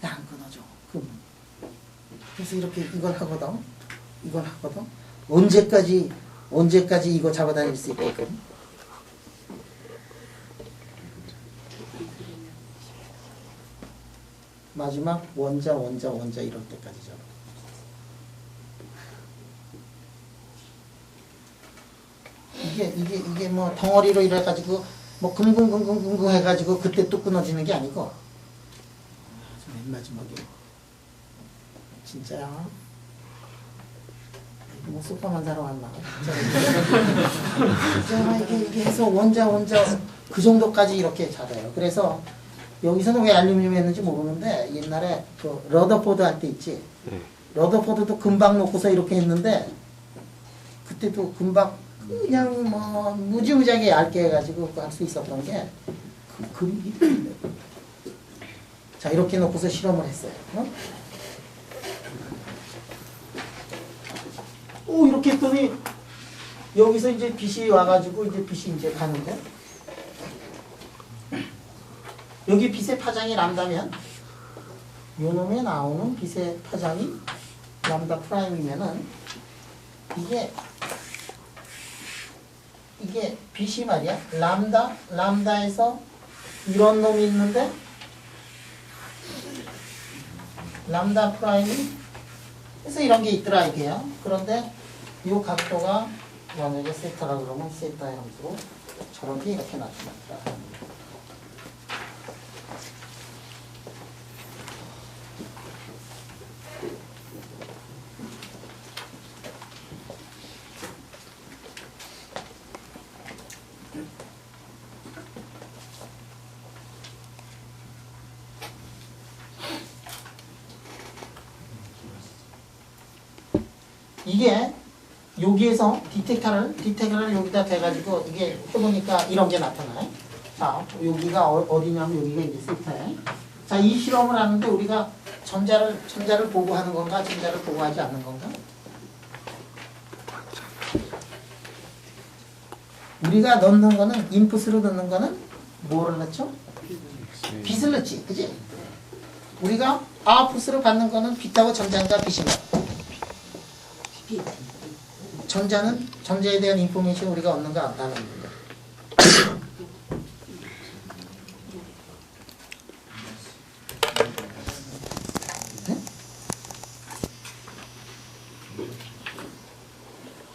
야, 안 끊어져. 금. 그래서 이렇게 이걸 하거든. 언제까지 이거 잡아다닐 수 있게끔? 마지막 원자 이럴 때까지 잡아. 이게 뭐 덩어리로 이래가지고 뭐 금금 해가지고 그때 또 끊어지는 게 아니고 맨 마지막에 진짜야. 뭐 소파만 사러 왔나? 진짜 이게 해서 원자 그 정도까지 이렇게 잡아요. 그래서 여기서는 왜 알루미늄 했는지 모르는데 옛날에 그 러더포드 할 때 있지. 러더포드도 금박 놓고서 이렇게 했는데 그때도 금박 그냥 뭐 무지무지하게 얇게 해가지고 할 수 있었던 게 금이. 자, 이렇게 놓고서 실험을 했어요. 오, 이렇게 했더니 여기서 이제 빛이 와가지고 이제 빛이 이제 가는데 여기 빛의 파장이 람다면 요 놈에 나오는 빛의 파장이 람다 프라임이면은 이게 빛이 말이야 람다에서 이런 놈이 있는데 람다 프라임이 그래서 이런 게 있더라 이게요. 그런데 이 각도가 만약에 세타라 그러면 세타의 함수로 저렇게 이렇게 나타났다. 이게 여기에서 디텍터를 여기다 대가지고 이게 해보니까 이런 게 나타나요. 자, 여기가 어디냐면 여기가 이제 세타에. 자, 이 실험을 하는데 우리가 전자를 보고하는 건가, 전자를 보고하지 않는 건가? 우리가 넣는 거는 인풋으로 넣는 거는 뭐를 넣죠? 빛을 넣지, 그지? 우리가 아웃풋으로 받는 거는 빛하고 전자인가 빛인가? 전자는 전자에 대한 인포메이션 우리가 얻는 거 안다는 거예요. 네?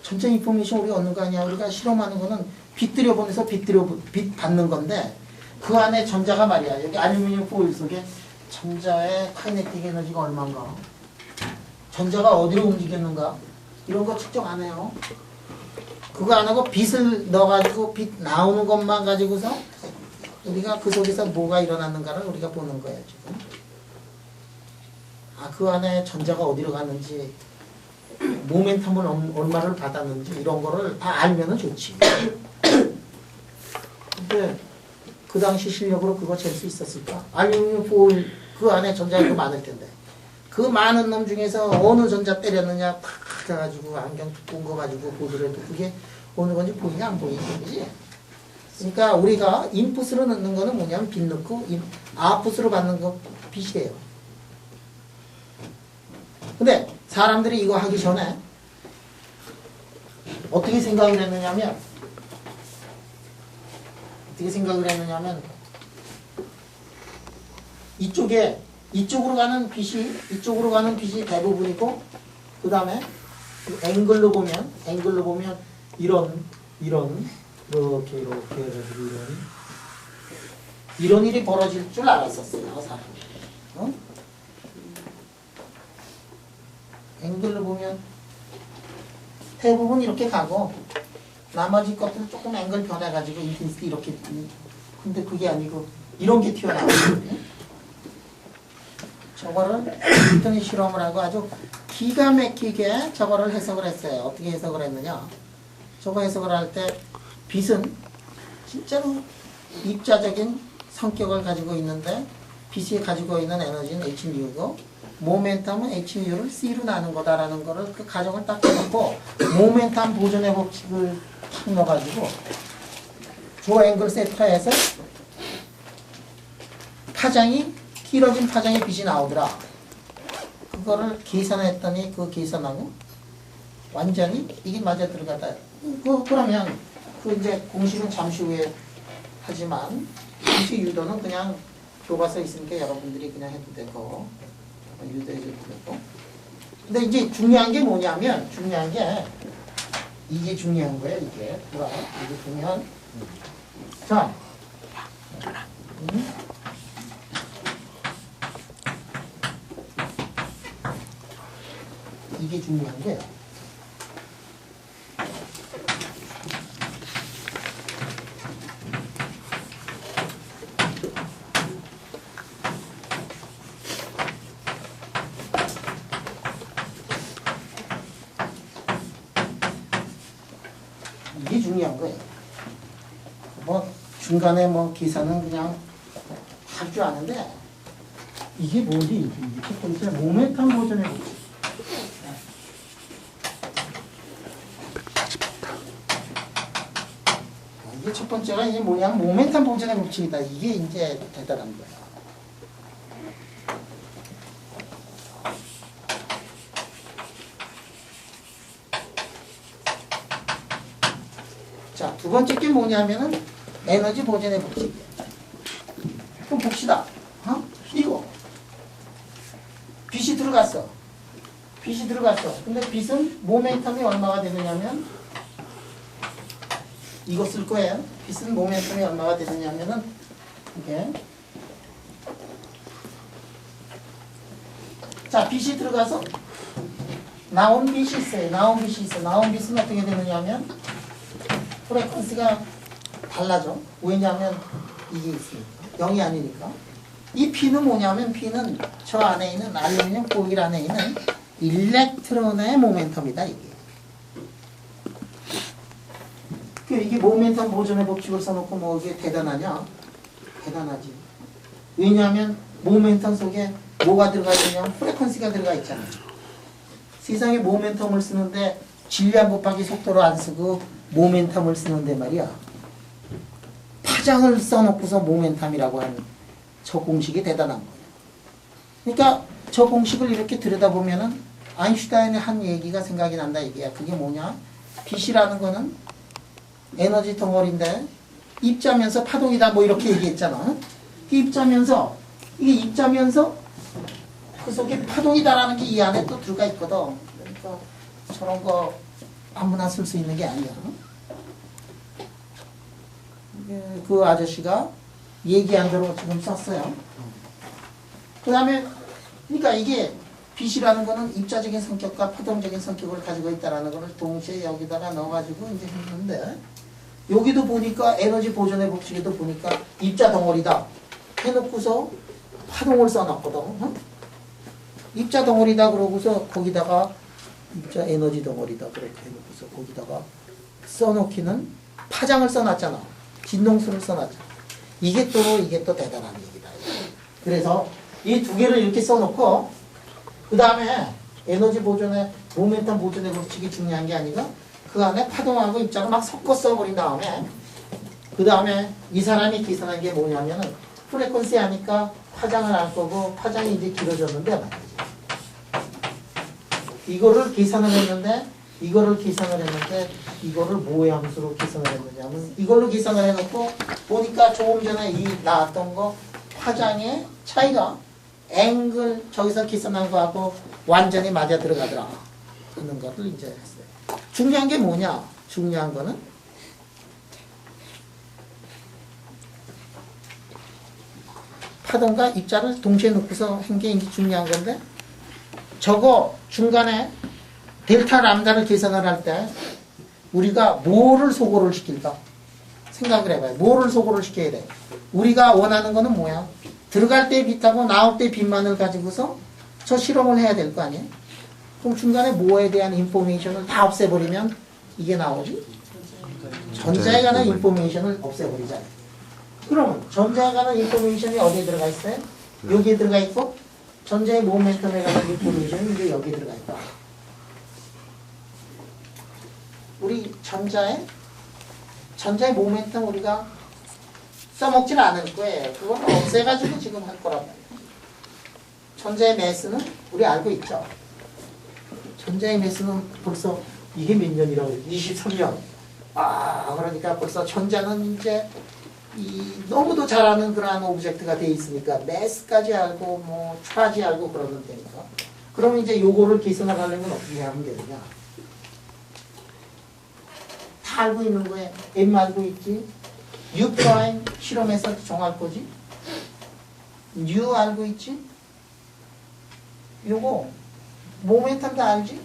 전자 인포메이션 우리가 얻는 거 아니야. 우리가 실험하는 거는 빛 들여보내서 빛 받는 건데 그 안에 전자가 말이야. 여기 알루미늄 포일 속에 전자의 카이네틱 에너지가 얼마인가, 전자가 어디로 움직였는가, 이런 거 측정 안 해요. 그거 안 하고 빛을 넣어가지고 빛 나오는 것만 가지고서 우리가 그 속에서 뭐가 일어났는가를 우리가 보는 거예요, 지금. 아, 그 안에 전자가 어디로 갔는지, 모멘텀을 얼마를 받았는지, 이런 거를 다 알면은 좋지. 근데 그 당시 실력으로 그거 잴 수 있었을까? 알루미늄 포일 그 안에 전자가 많을 텐데. 그 많은 놈 중에서 어느 전자 때렸느냐 탁 해가지고 안경 두꺼운 거 가지고 보더라도 그게 어느 건지 보이냐 안 보이냐 그지? 그러니까 우리가 인풋으로 넣는 거는 뭐냐면 빛 넣고 아웃풋으로 받는 거 빛이에요. 근데 사람들이 이거 하기 전에 어떻게 생각을 했느냐면 이쪽으로 가는 빛이 대부분이고, 그 다음에 앵글로 보면 이런 이렇게 이런 일이 벌어질 줄 알았었어요, 사람이. 어? 앵글로 보면 대부분 이렇게 가고 나머지 것들은 조금 앵글 변해가지고 인텐시티 이렇게, 근데 그게 아니고 이런 게 튀어나오거든요. 저거를 뉴턴이 실험을 하고 아주 기가 막히게 저거를 해석을 했어요. 어떻게 해석을 했느냐? 저거 해석을 할 때 빛은 진짜로 입자적인 성격을 가지고 있는데 빛이 가지고 있는 에너지는 hnu고 모멘텀은 hnu를 c로 나눈 거다라는 거를 그 가정을 딱 해놓고 모멘텀 보존의 법칙을 탁 넣어가지고 조 앵글 세타에서 길어진 파장의 빛이 나오더라. 그거를 계산했더니 그 계산하고 완전히 이게 맞아 들어가다. 그러면 그 이제 공식은 잠시 후에 하지만 공식 유도는 그냥 교과서에 있으니까 여러분들이 그냥 해도 되고 유도해줘도 되고. 근데 이제 중요한 게 뭐냐면 이게 중요한 거예요. 이게 중요한. 자. 이게 중요한 거예요. 이게 중요한 거예요. 뭐 중간에 뭐 계산은 그냥 할 줄 아는데 이게 뭐지? 이게 첫 번째 모멘텀 보존의 법칙. 이게 첫 번째가 이제 뭐냐면 모멘텀 보존의 법칙이다. 이게 이제 대단한 거예요. 자, 두 번째 게 뭐냐면은 에너지 보존의 법칙이에요. 그럼 봅시다. 이거 빛이 들어갔어. 근데 빛은 모멘텀이 얼마가 되느냐면 이거 쓸 거예요. 빛은 모멘텀이 얼마가 되느냐면은 이게 자, 빛이 들어가서 나온 빛이 있어요. 나온 빛은 어떻게 되느냐면 프레퀀스가 달라져. 왜냐하면 이게 있으니까. 0이 아니니까. 이 P는 뭐냐면 P는 저 안에 있는 알루미늄 포일 안에 있는 일렉트론의 모멘텀이다. 이게 모멘텀 보존의 법칙을 써놓고 뭐 이게 대단하냐? 대단하지. 왜냐하면 모멘텀 속에 뭐가 들어가 있냐면 프레퀀시가 들어가 있잖아요. 세상에 모멘텀을 쓰는데 질량 곱하기 속도로 안 쓰고 모멘텀을 쓰는데 말이야. 파장을 써놓고서 모멘텀이라고 하는 저 공식이 대단한 거예요. 그러니까 저 공식을 이렇게 들여다보면은 아인슈타인의 한 얘기가 생각이 난다 얘기야. 그게 뭐냐? 빛이라는 거는 에너지 덩어리인데 입자면서 파동이다 뭐 이렇게 얘기했잖아. 입자면서 이게 입자면서 그 속에 파동이다라는 게 이 안에 또 들어가 있거든. 그러니까 저런 거 아무나 쓸 수 있는 게 아니야. 그 아저씨가 얘기한 대로 지금 썼어요. 그 다음에 그러니까 이게 빛이라는 거는 입자적인 성격과 파동적인 성격을 가지고 있다는 것을 동시에 여기다가 넣어가지고 이제 했는데 여기도 보니까 에너지 보존의 법칙에도 보니까 입자 덩어리다 해놓고서 파동을 써놨거든. 어? 입자 덩어리다 그러고서 거기다가 입자 에너지 덩어리다 그렇게 해놓고서 거기다가 써놓기는 파장을 써놨잖아. 진동수를 써놨잖아. 이게 또 대단한 얘기다. 그래서 이 두 개를 이렇게 써놓고 그 다음에 에너지 보존의 모멘텀 보존의 법칙이 중요한 게 아니라 그 안에 파동하고 입자를 막 섞어 써버린 다음에 그 다음에 이 사람이 계산한 게 뭐냐면은 프레퀀시 하니까 파장을 알 거고 파장이 이제 길어졌는데 말이지. 이거를 계산을 했는데 이거를 뭐의 함수로 계산을 했느냐면 이걸로 계산을 해놓고 보니까 조금 전에 이 나왔던 거 파장의 차이가 앵글 저기서 계산한 거하고 완전히 맞아 들어가더라 하는 것을 이제 했어요. 중요한 게 뭐냐? 중요한 거는 파동과 입자를 동시에 놓고서 한 게 이제 중요한 건데 저거 중간에 델타 람다를 계산을 할 때 우리가 뭐를 소거를 시킬까? 생각을 해봐요. 뭐를 소거를 시켜야 돼? 우리가 원하는 거는 뭐야? 들어갈 때 빛하고 나올 때 빛만을 가지고서 저 실험을 해야 될 거 아니에요? 그럼 중간에 뭐에 대한 인포메이션을 다 없애버리면 이게 나오지? 전자에 관한 인포메이션을 없애버리자. 그러면 전자에 관한 인포메이션이 어디에 들어가 있어요? 여기에 들어가 있고 전자의 모멘텀에 관한 인포메이션이 이제 여기에 들어가 있다. 우리 전자의 모멘텀 우리가 써먹지는 않을 거예요. 그건 없애가지고 지금 할 거란 말이에요. 전자의 매스는 우리 알고 있죠. 전자의 매스는 벌써 이게 몇 년이라고 해요? 23년. 그러니까 벌써 전자는 이제 너무도 잘하는 그러한 오브젝트가 돼 있으니까 매스까지 알고 뭐 차지 알고 그러면 되니까. 그러면 이제 요거를 계산하려면 어떻게 하면 되느냐? 다 알고 있는 거예요. M 알고 있지? U 프라임 실험에서 정할 거지? U 알고 있지? 요거 모멘텀 다 알지?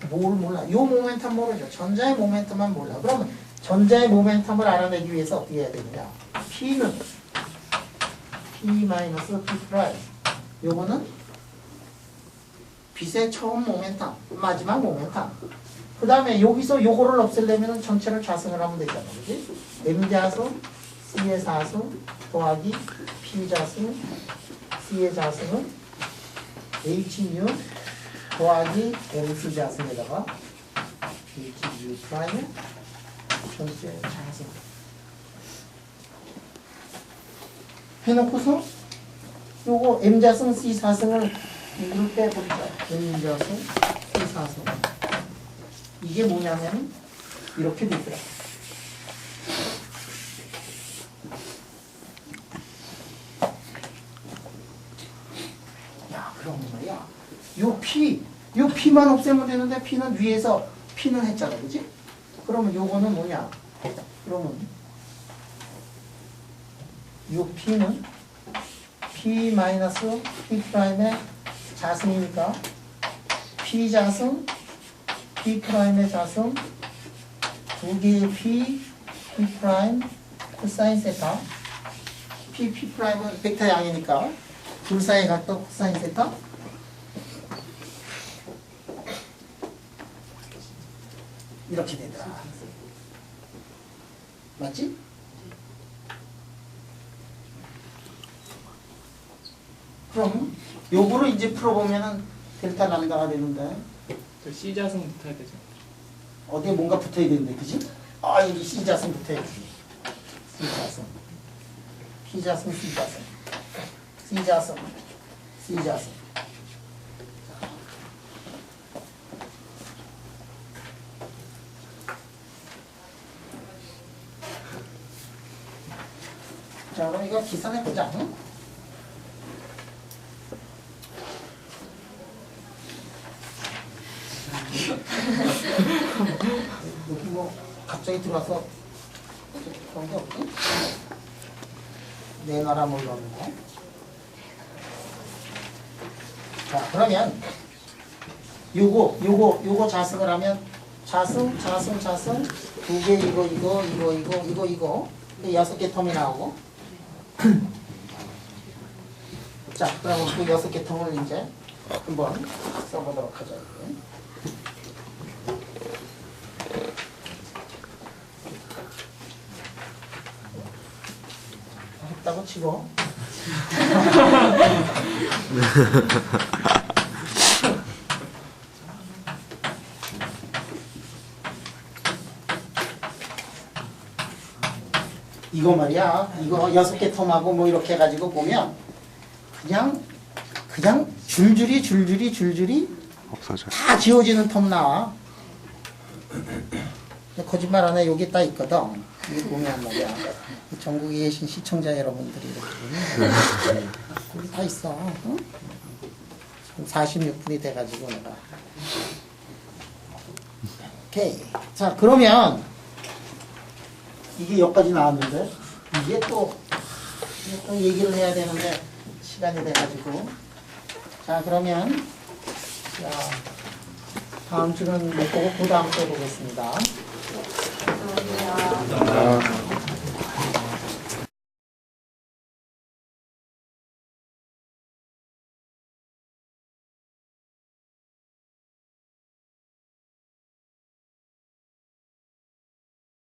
뭘 몰라? 요 모멘텀 모르죠. 전자의 모멘텀만 몰라. 그러면 전자의 모멘텀을 알아내기 위해서 어떻게 해야 되느냐? P는 P-P 프라임. 요거는 빛의 처음 모멘텀, 마지막 모멘텀. 그 다음에 여기서 요거를 없애려면 전체를 좌승을 하면 되잖아. 그지? M좌승, C의 사승, 더하기 P좌승, C의 자승은 HU 더하기 MC 자승에다가 HU 프라임의 전체 자승. 해놓고서 요거 M좌승, C사승을 이걸 빼버리자. M좌승, C사승. 이게 뭐냐면 이렇게 되더라. 야, 그럼 말이야. 요 P만 없애면 되는데 P는 위에서 P는 했잖아, 그지? 그러면 요거는 뭐냐? 그러면 요 P는 P 마이너스 P 프라임의 자승이니까 P 자승 P 프라임의 자승 두 개의 P 프라임 코사인 세타 P 프라임은 벡터 양이니까 둘 사이의 각도 코사인 세타 이렇게 되더라. 맞지? 그럼 요거를 이제 풀어보면은 델타 람다가 되는데 저 C자승 붙어야 되죠. 어디에 뭔가 붙어야 되는데, 그지? 여기 C자승 붙어야지. C자승. P자승, C자승. C자승, C자승. 자, 그럼 이거 계산해 보자. 응? 여기 뭐 갑자기 들어와서 그런 게 없지? 내놔라 뭐 이러는 거. 자, 그러면 요거 자승을 하면 자승 두 개 이거 6개 텀이 나오고. 자, 그럼 그 6개 텀을 이제 한번 써보도록 하죠. 했다고 치고. 이거 말이야. 이거 6개 텀하고 뭐 이렇게 해가지고 보면 그냥 줄줄이 없어져. 다 지워지는 텀 나와. 거짓말 안 해. 여기 딱 있거든. 여기 보면 말이야. 전국에 계신 시청자 여러분들이 이렇게 여기 다 있어. 응? 46분이 돼가지고 내가. 오케이. 자, 그러면 이게 여기까지 나왔는데 이게 또 얘기를 해야 되는데 시간이 돼가지고. 자, 그러면 자, 다음 주는 못 보고 그 다음 주에 보겠습니다. 감사합니다.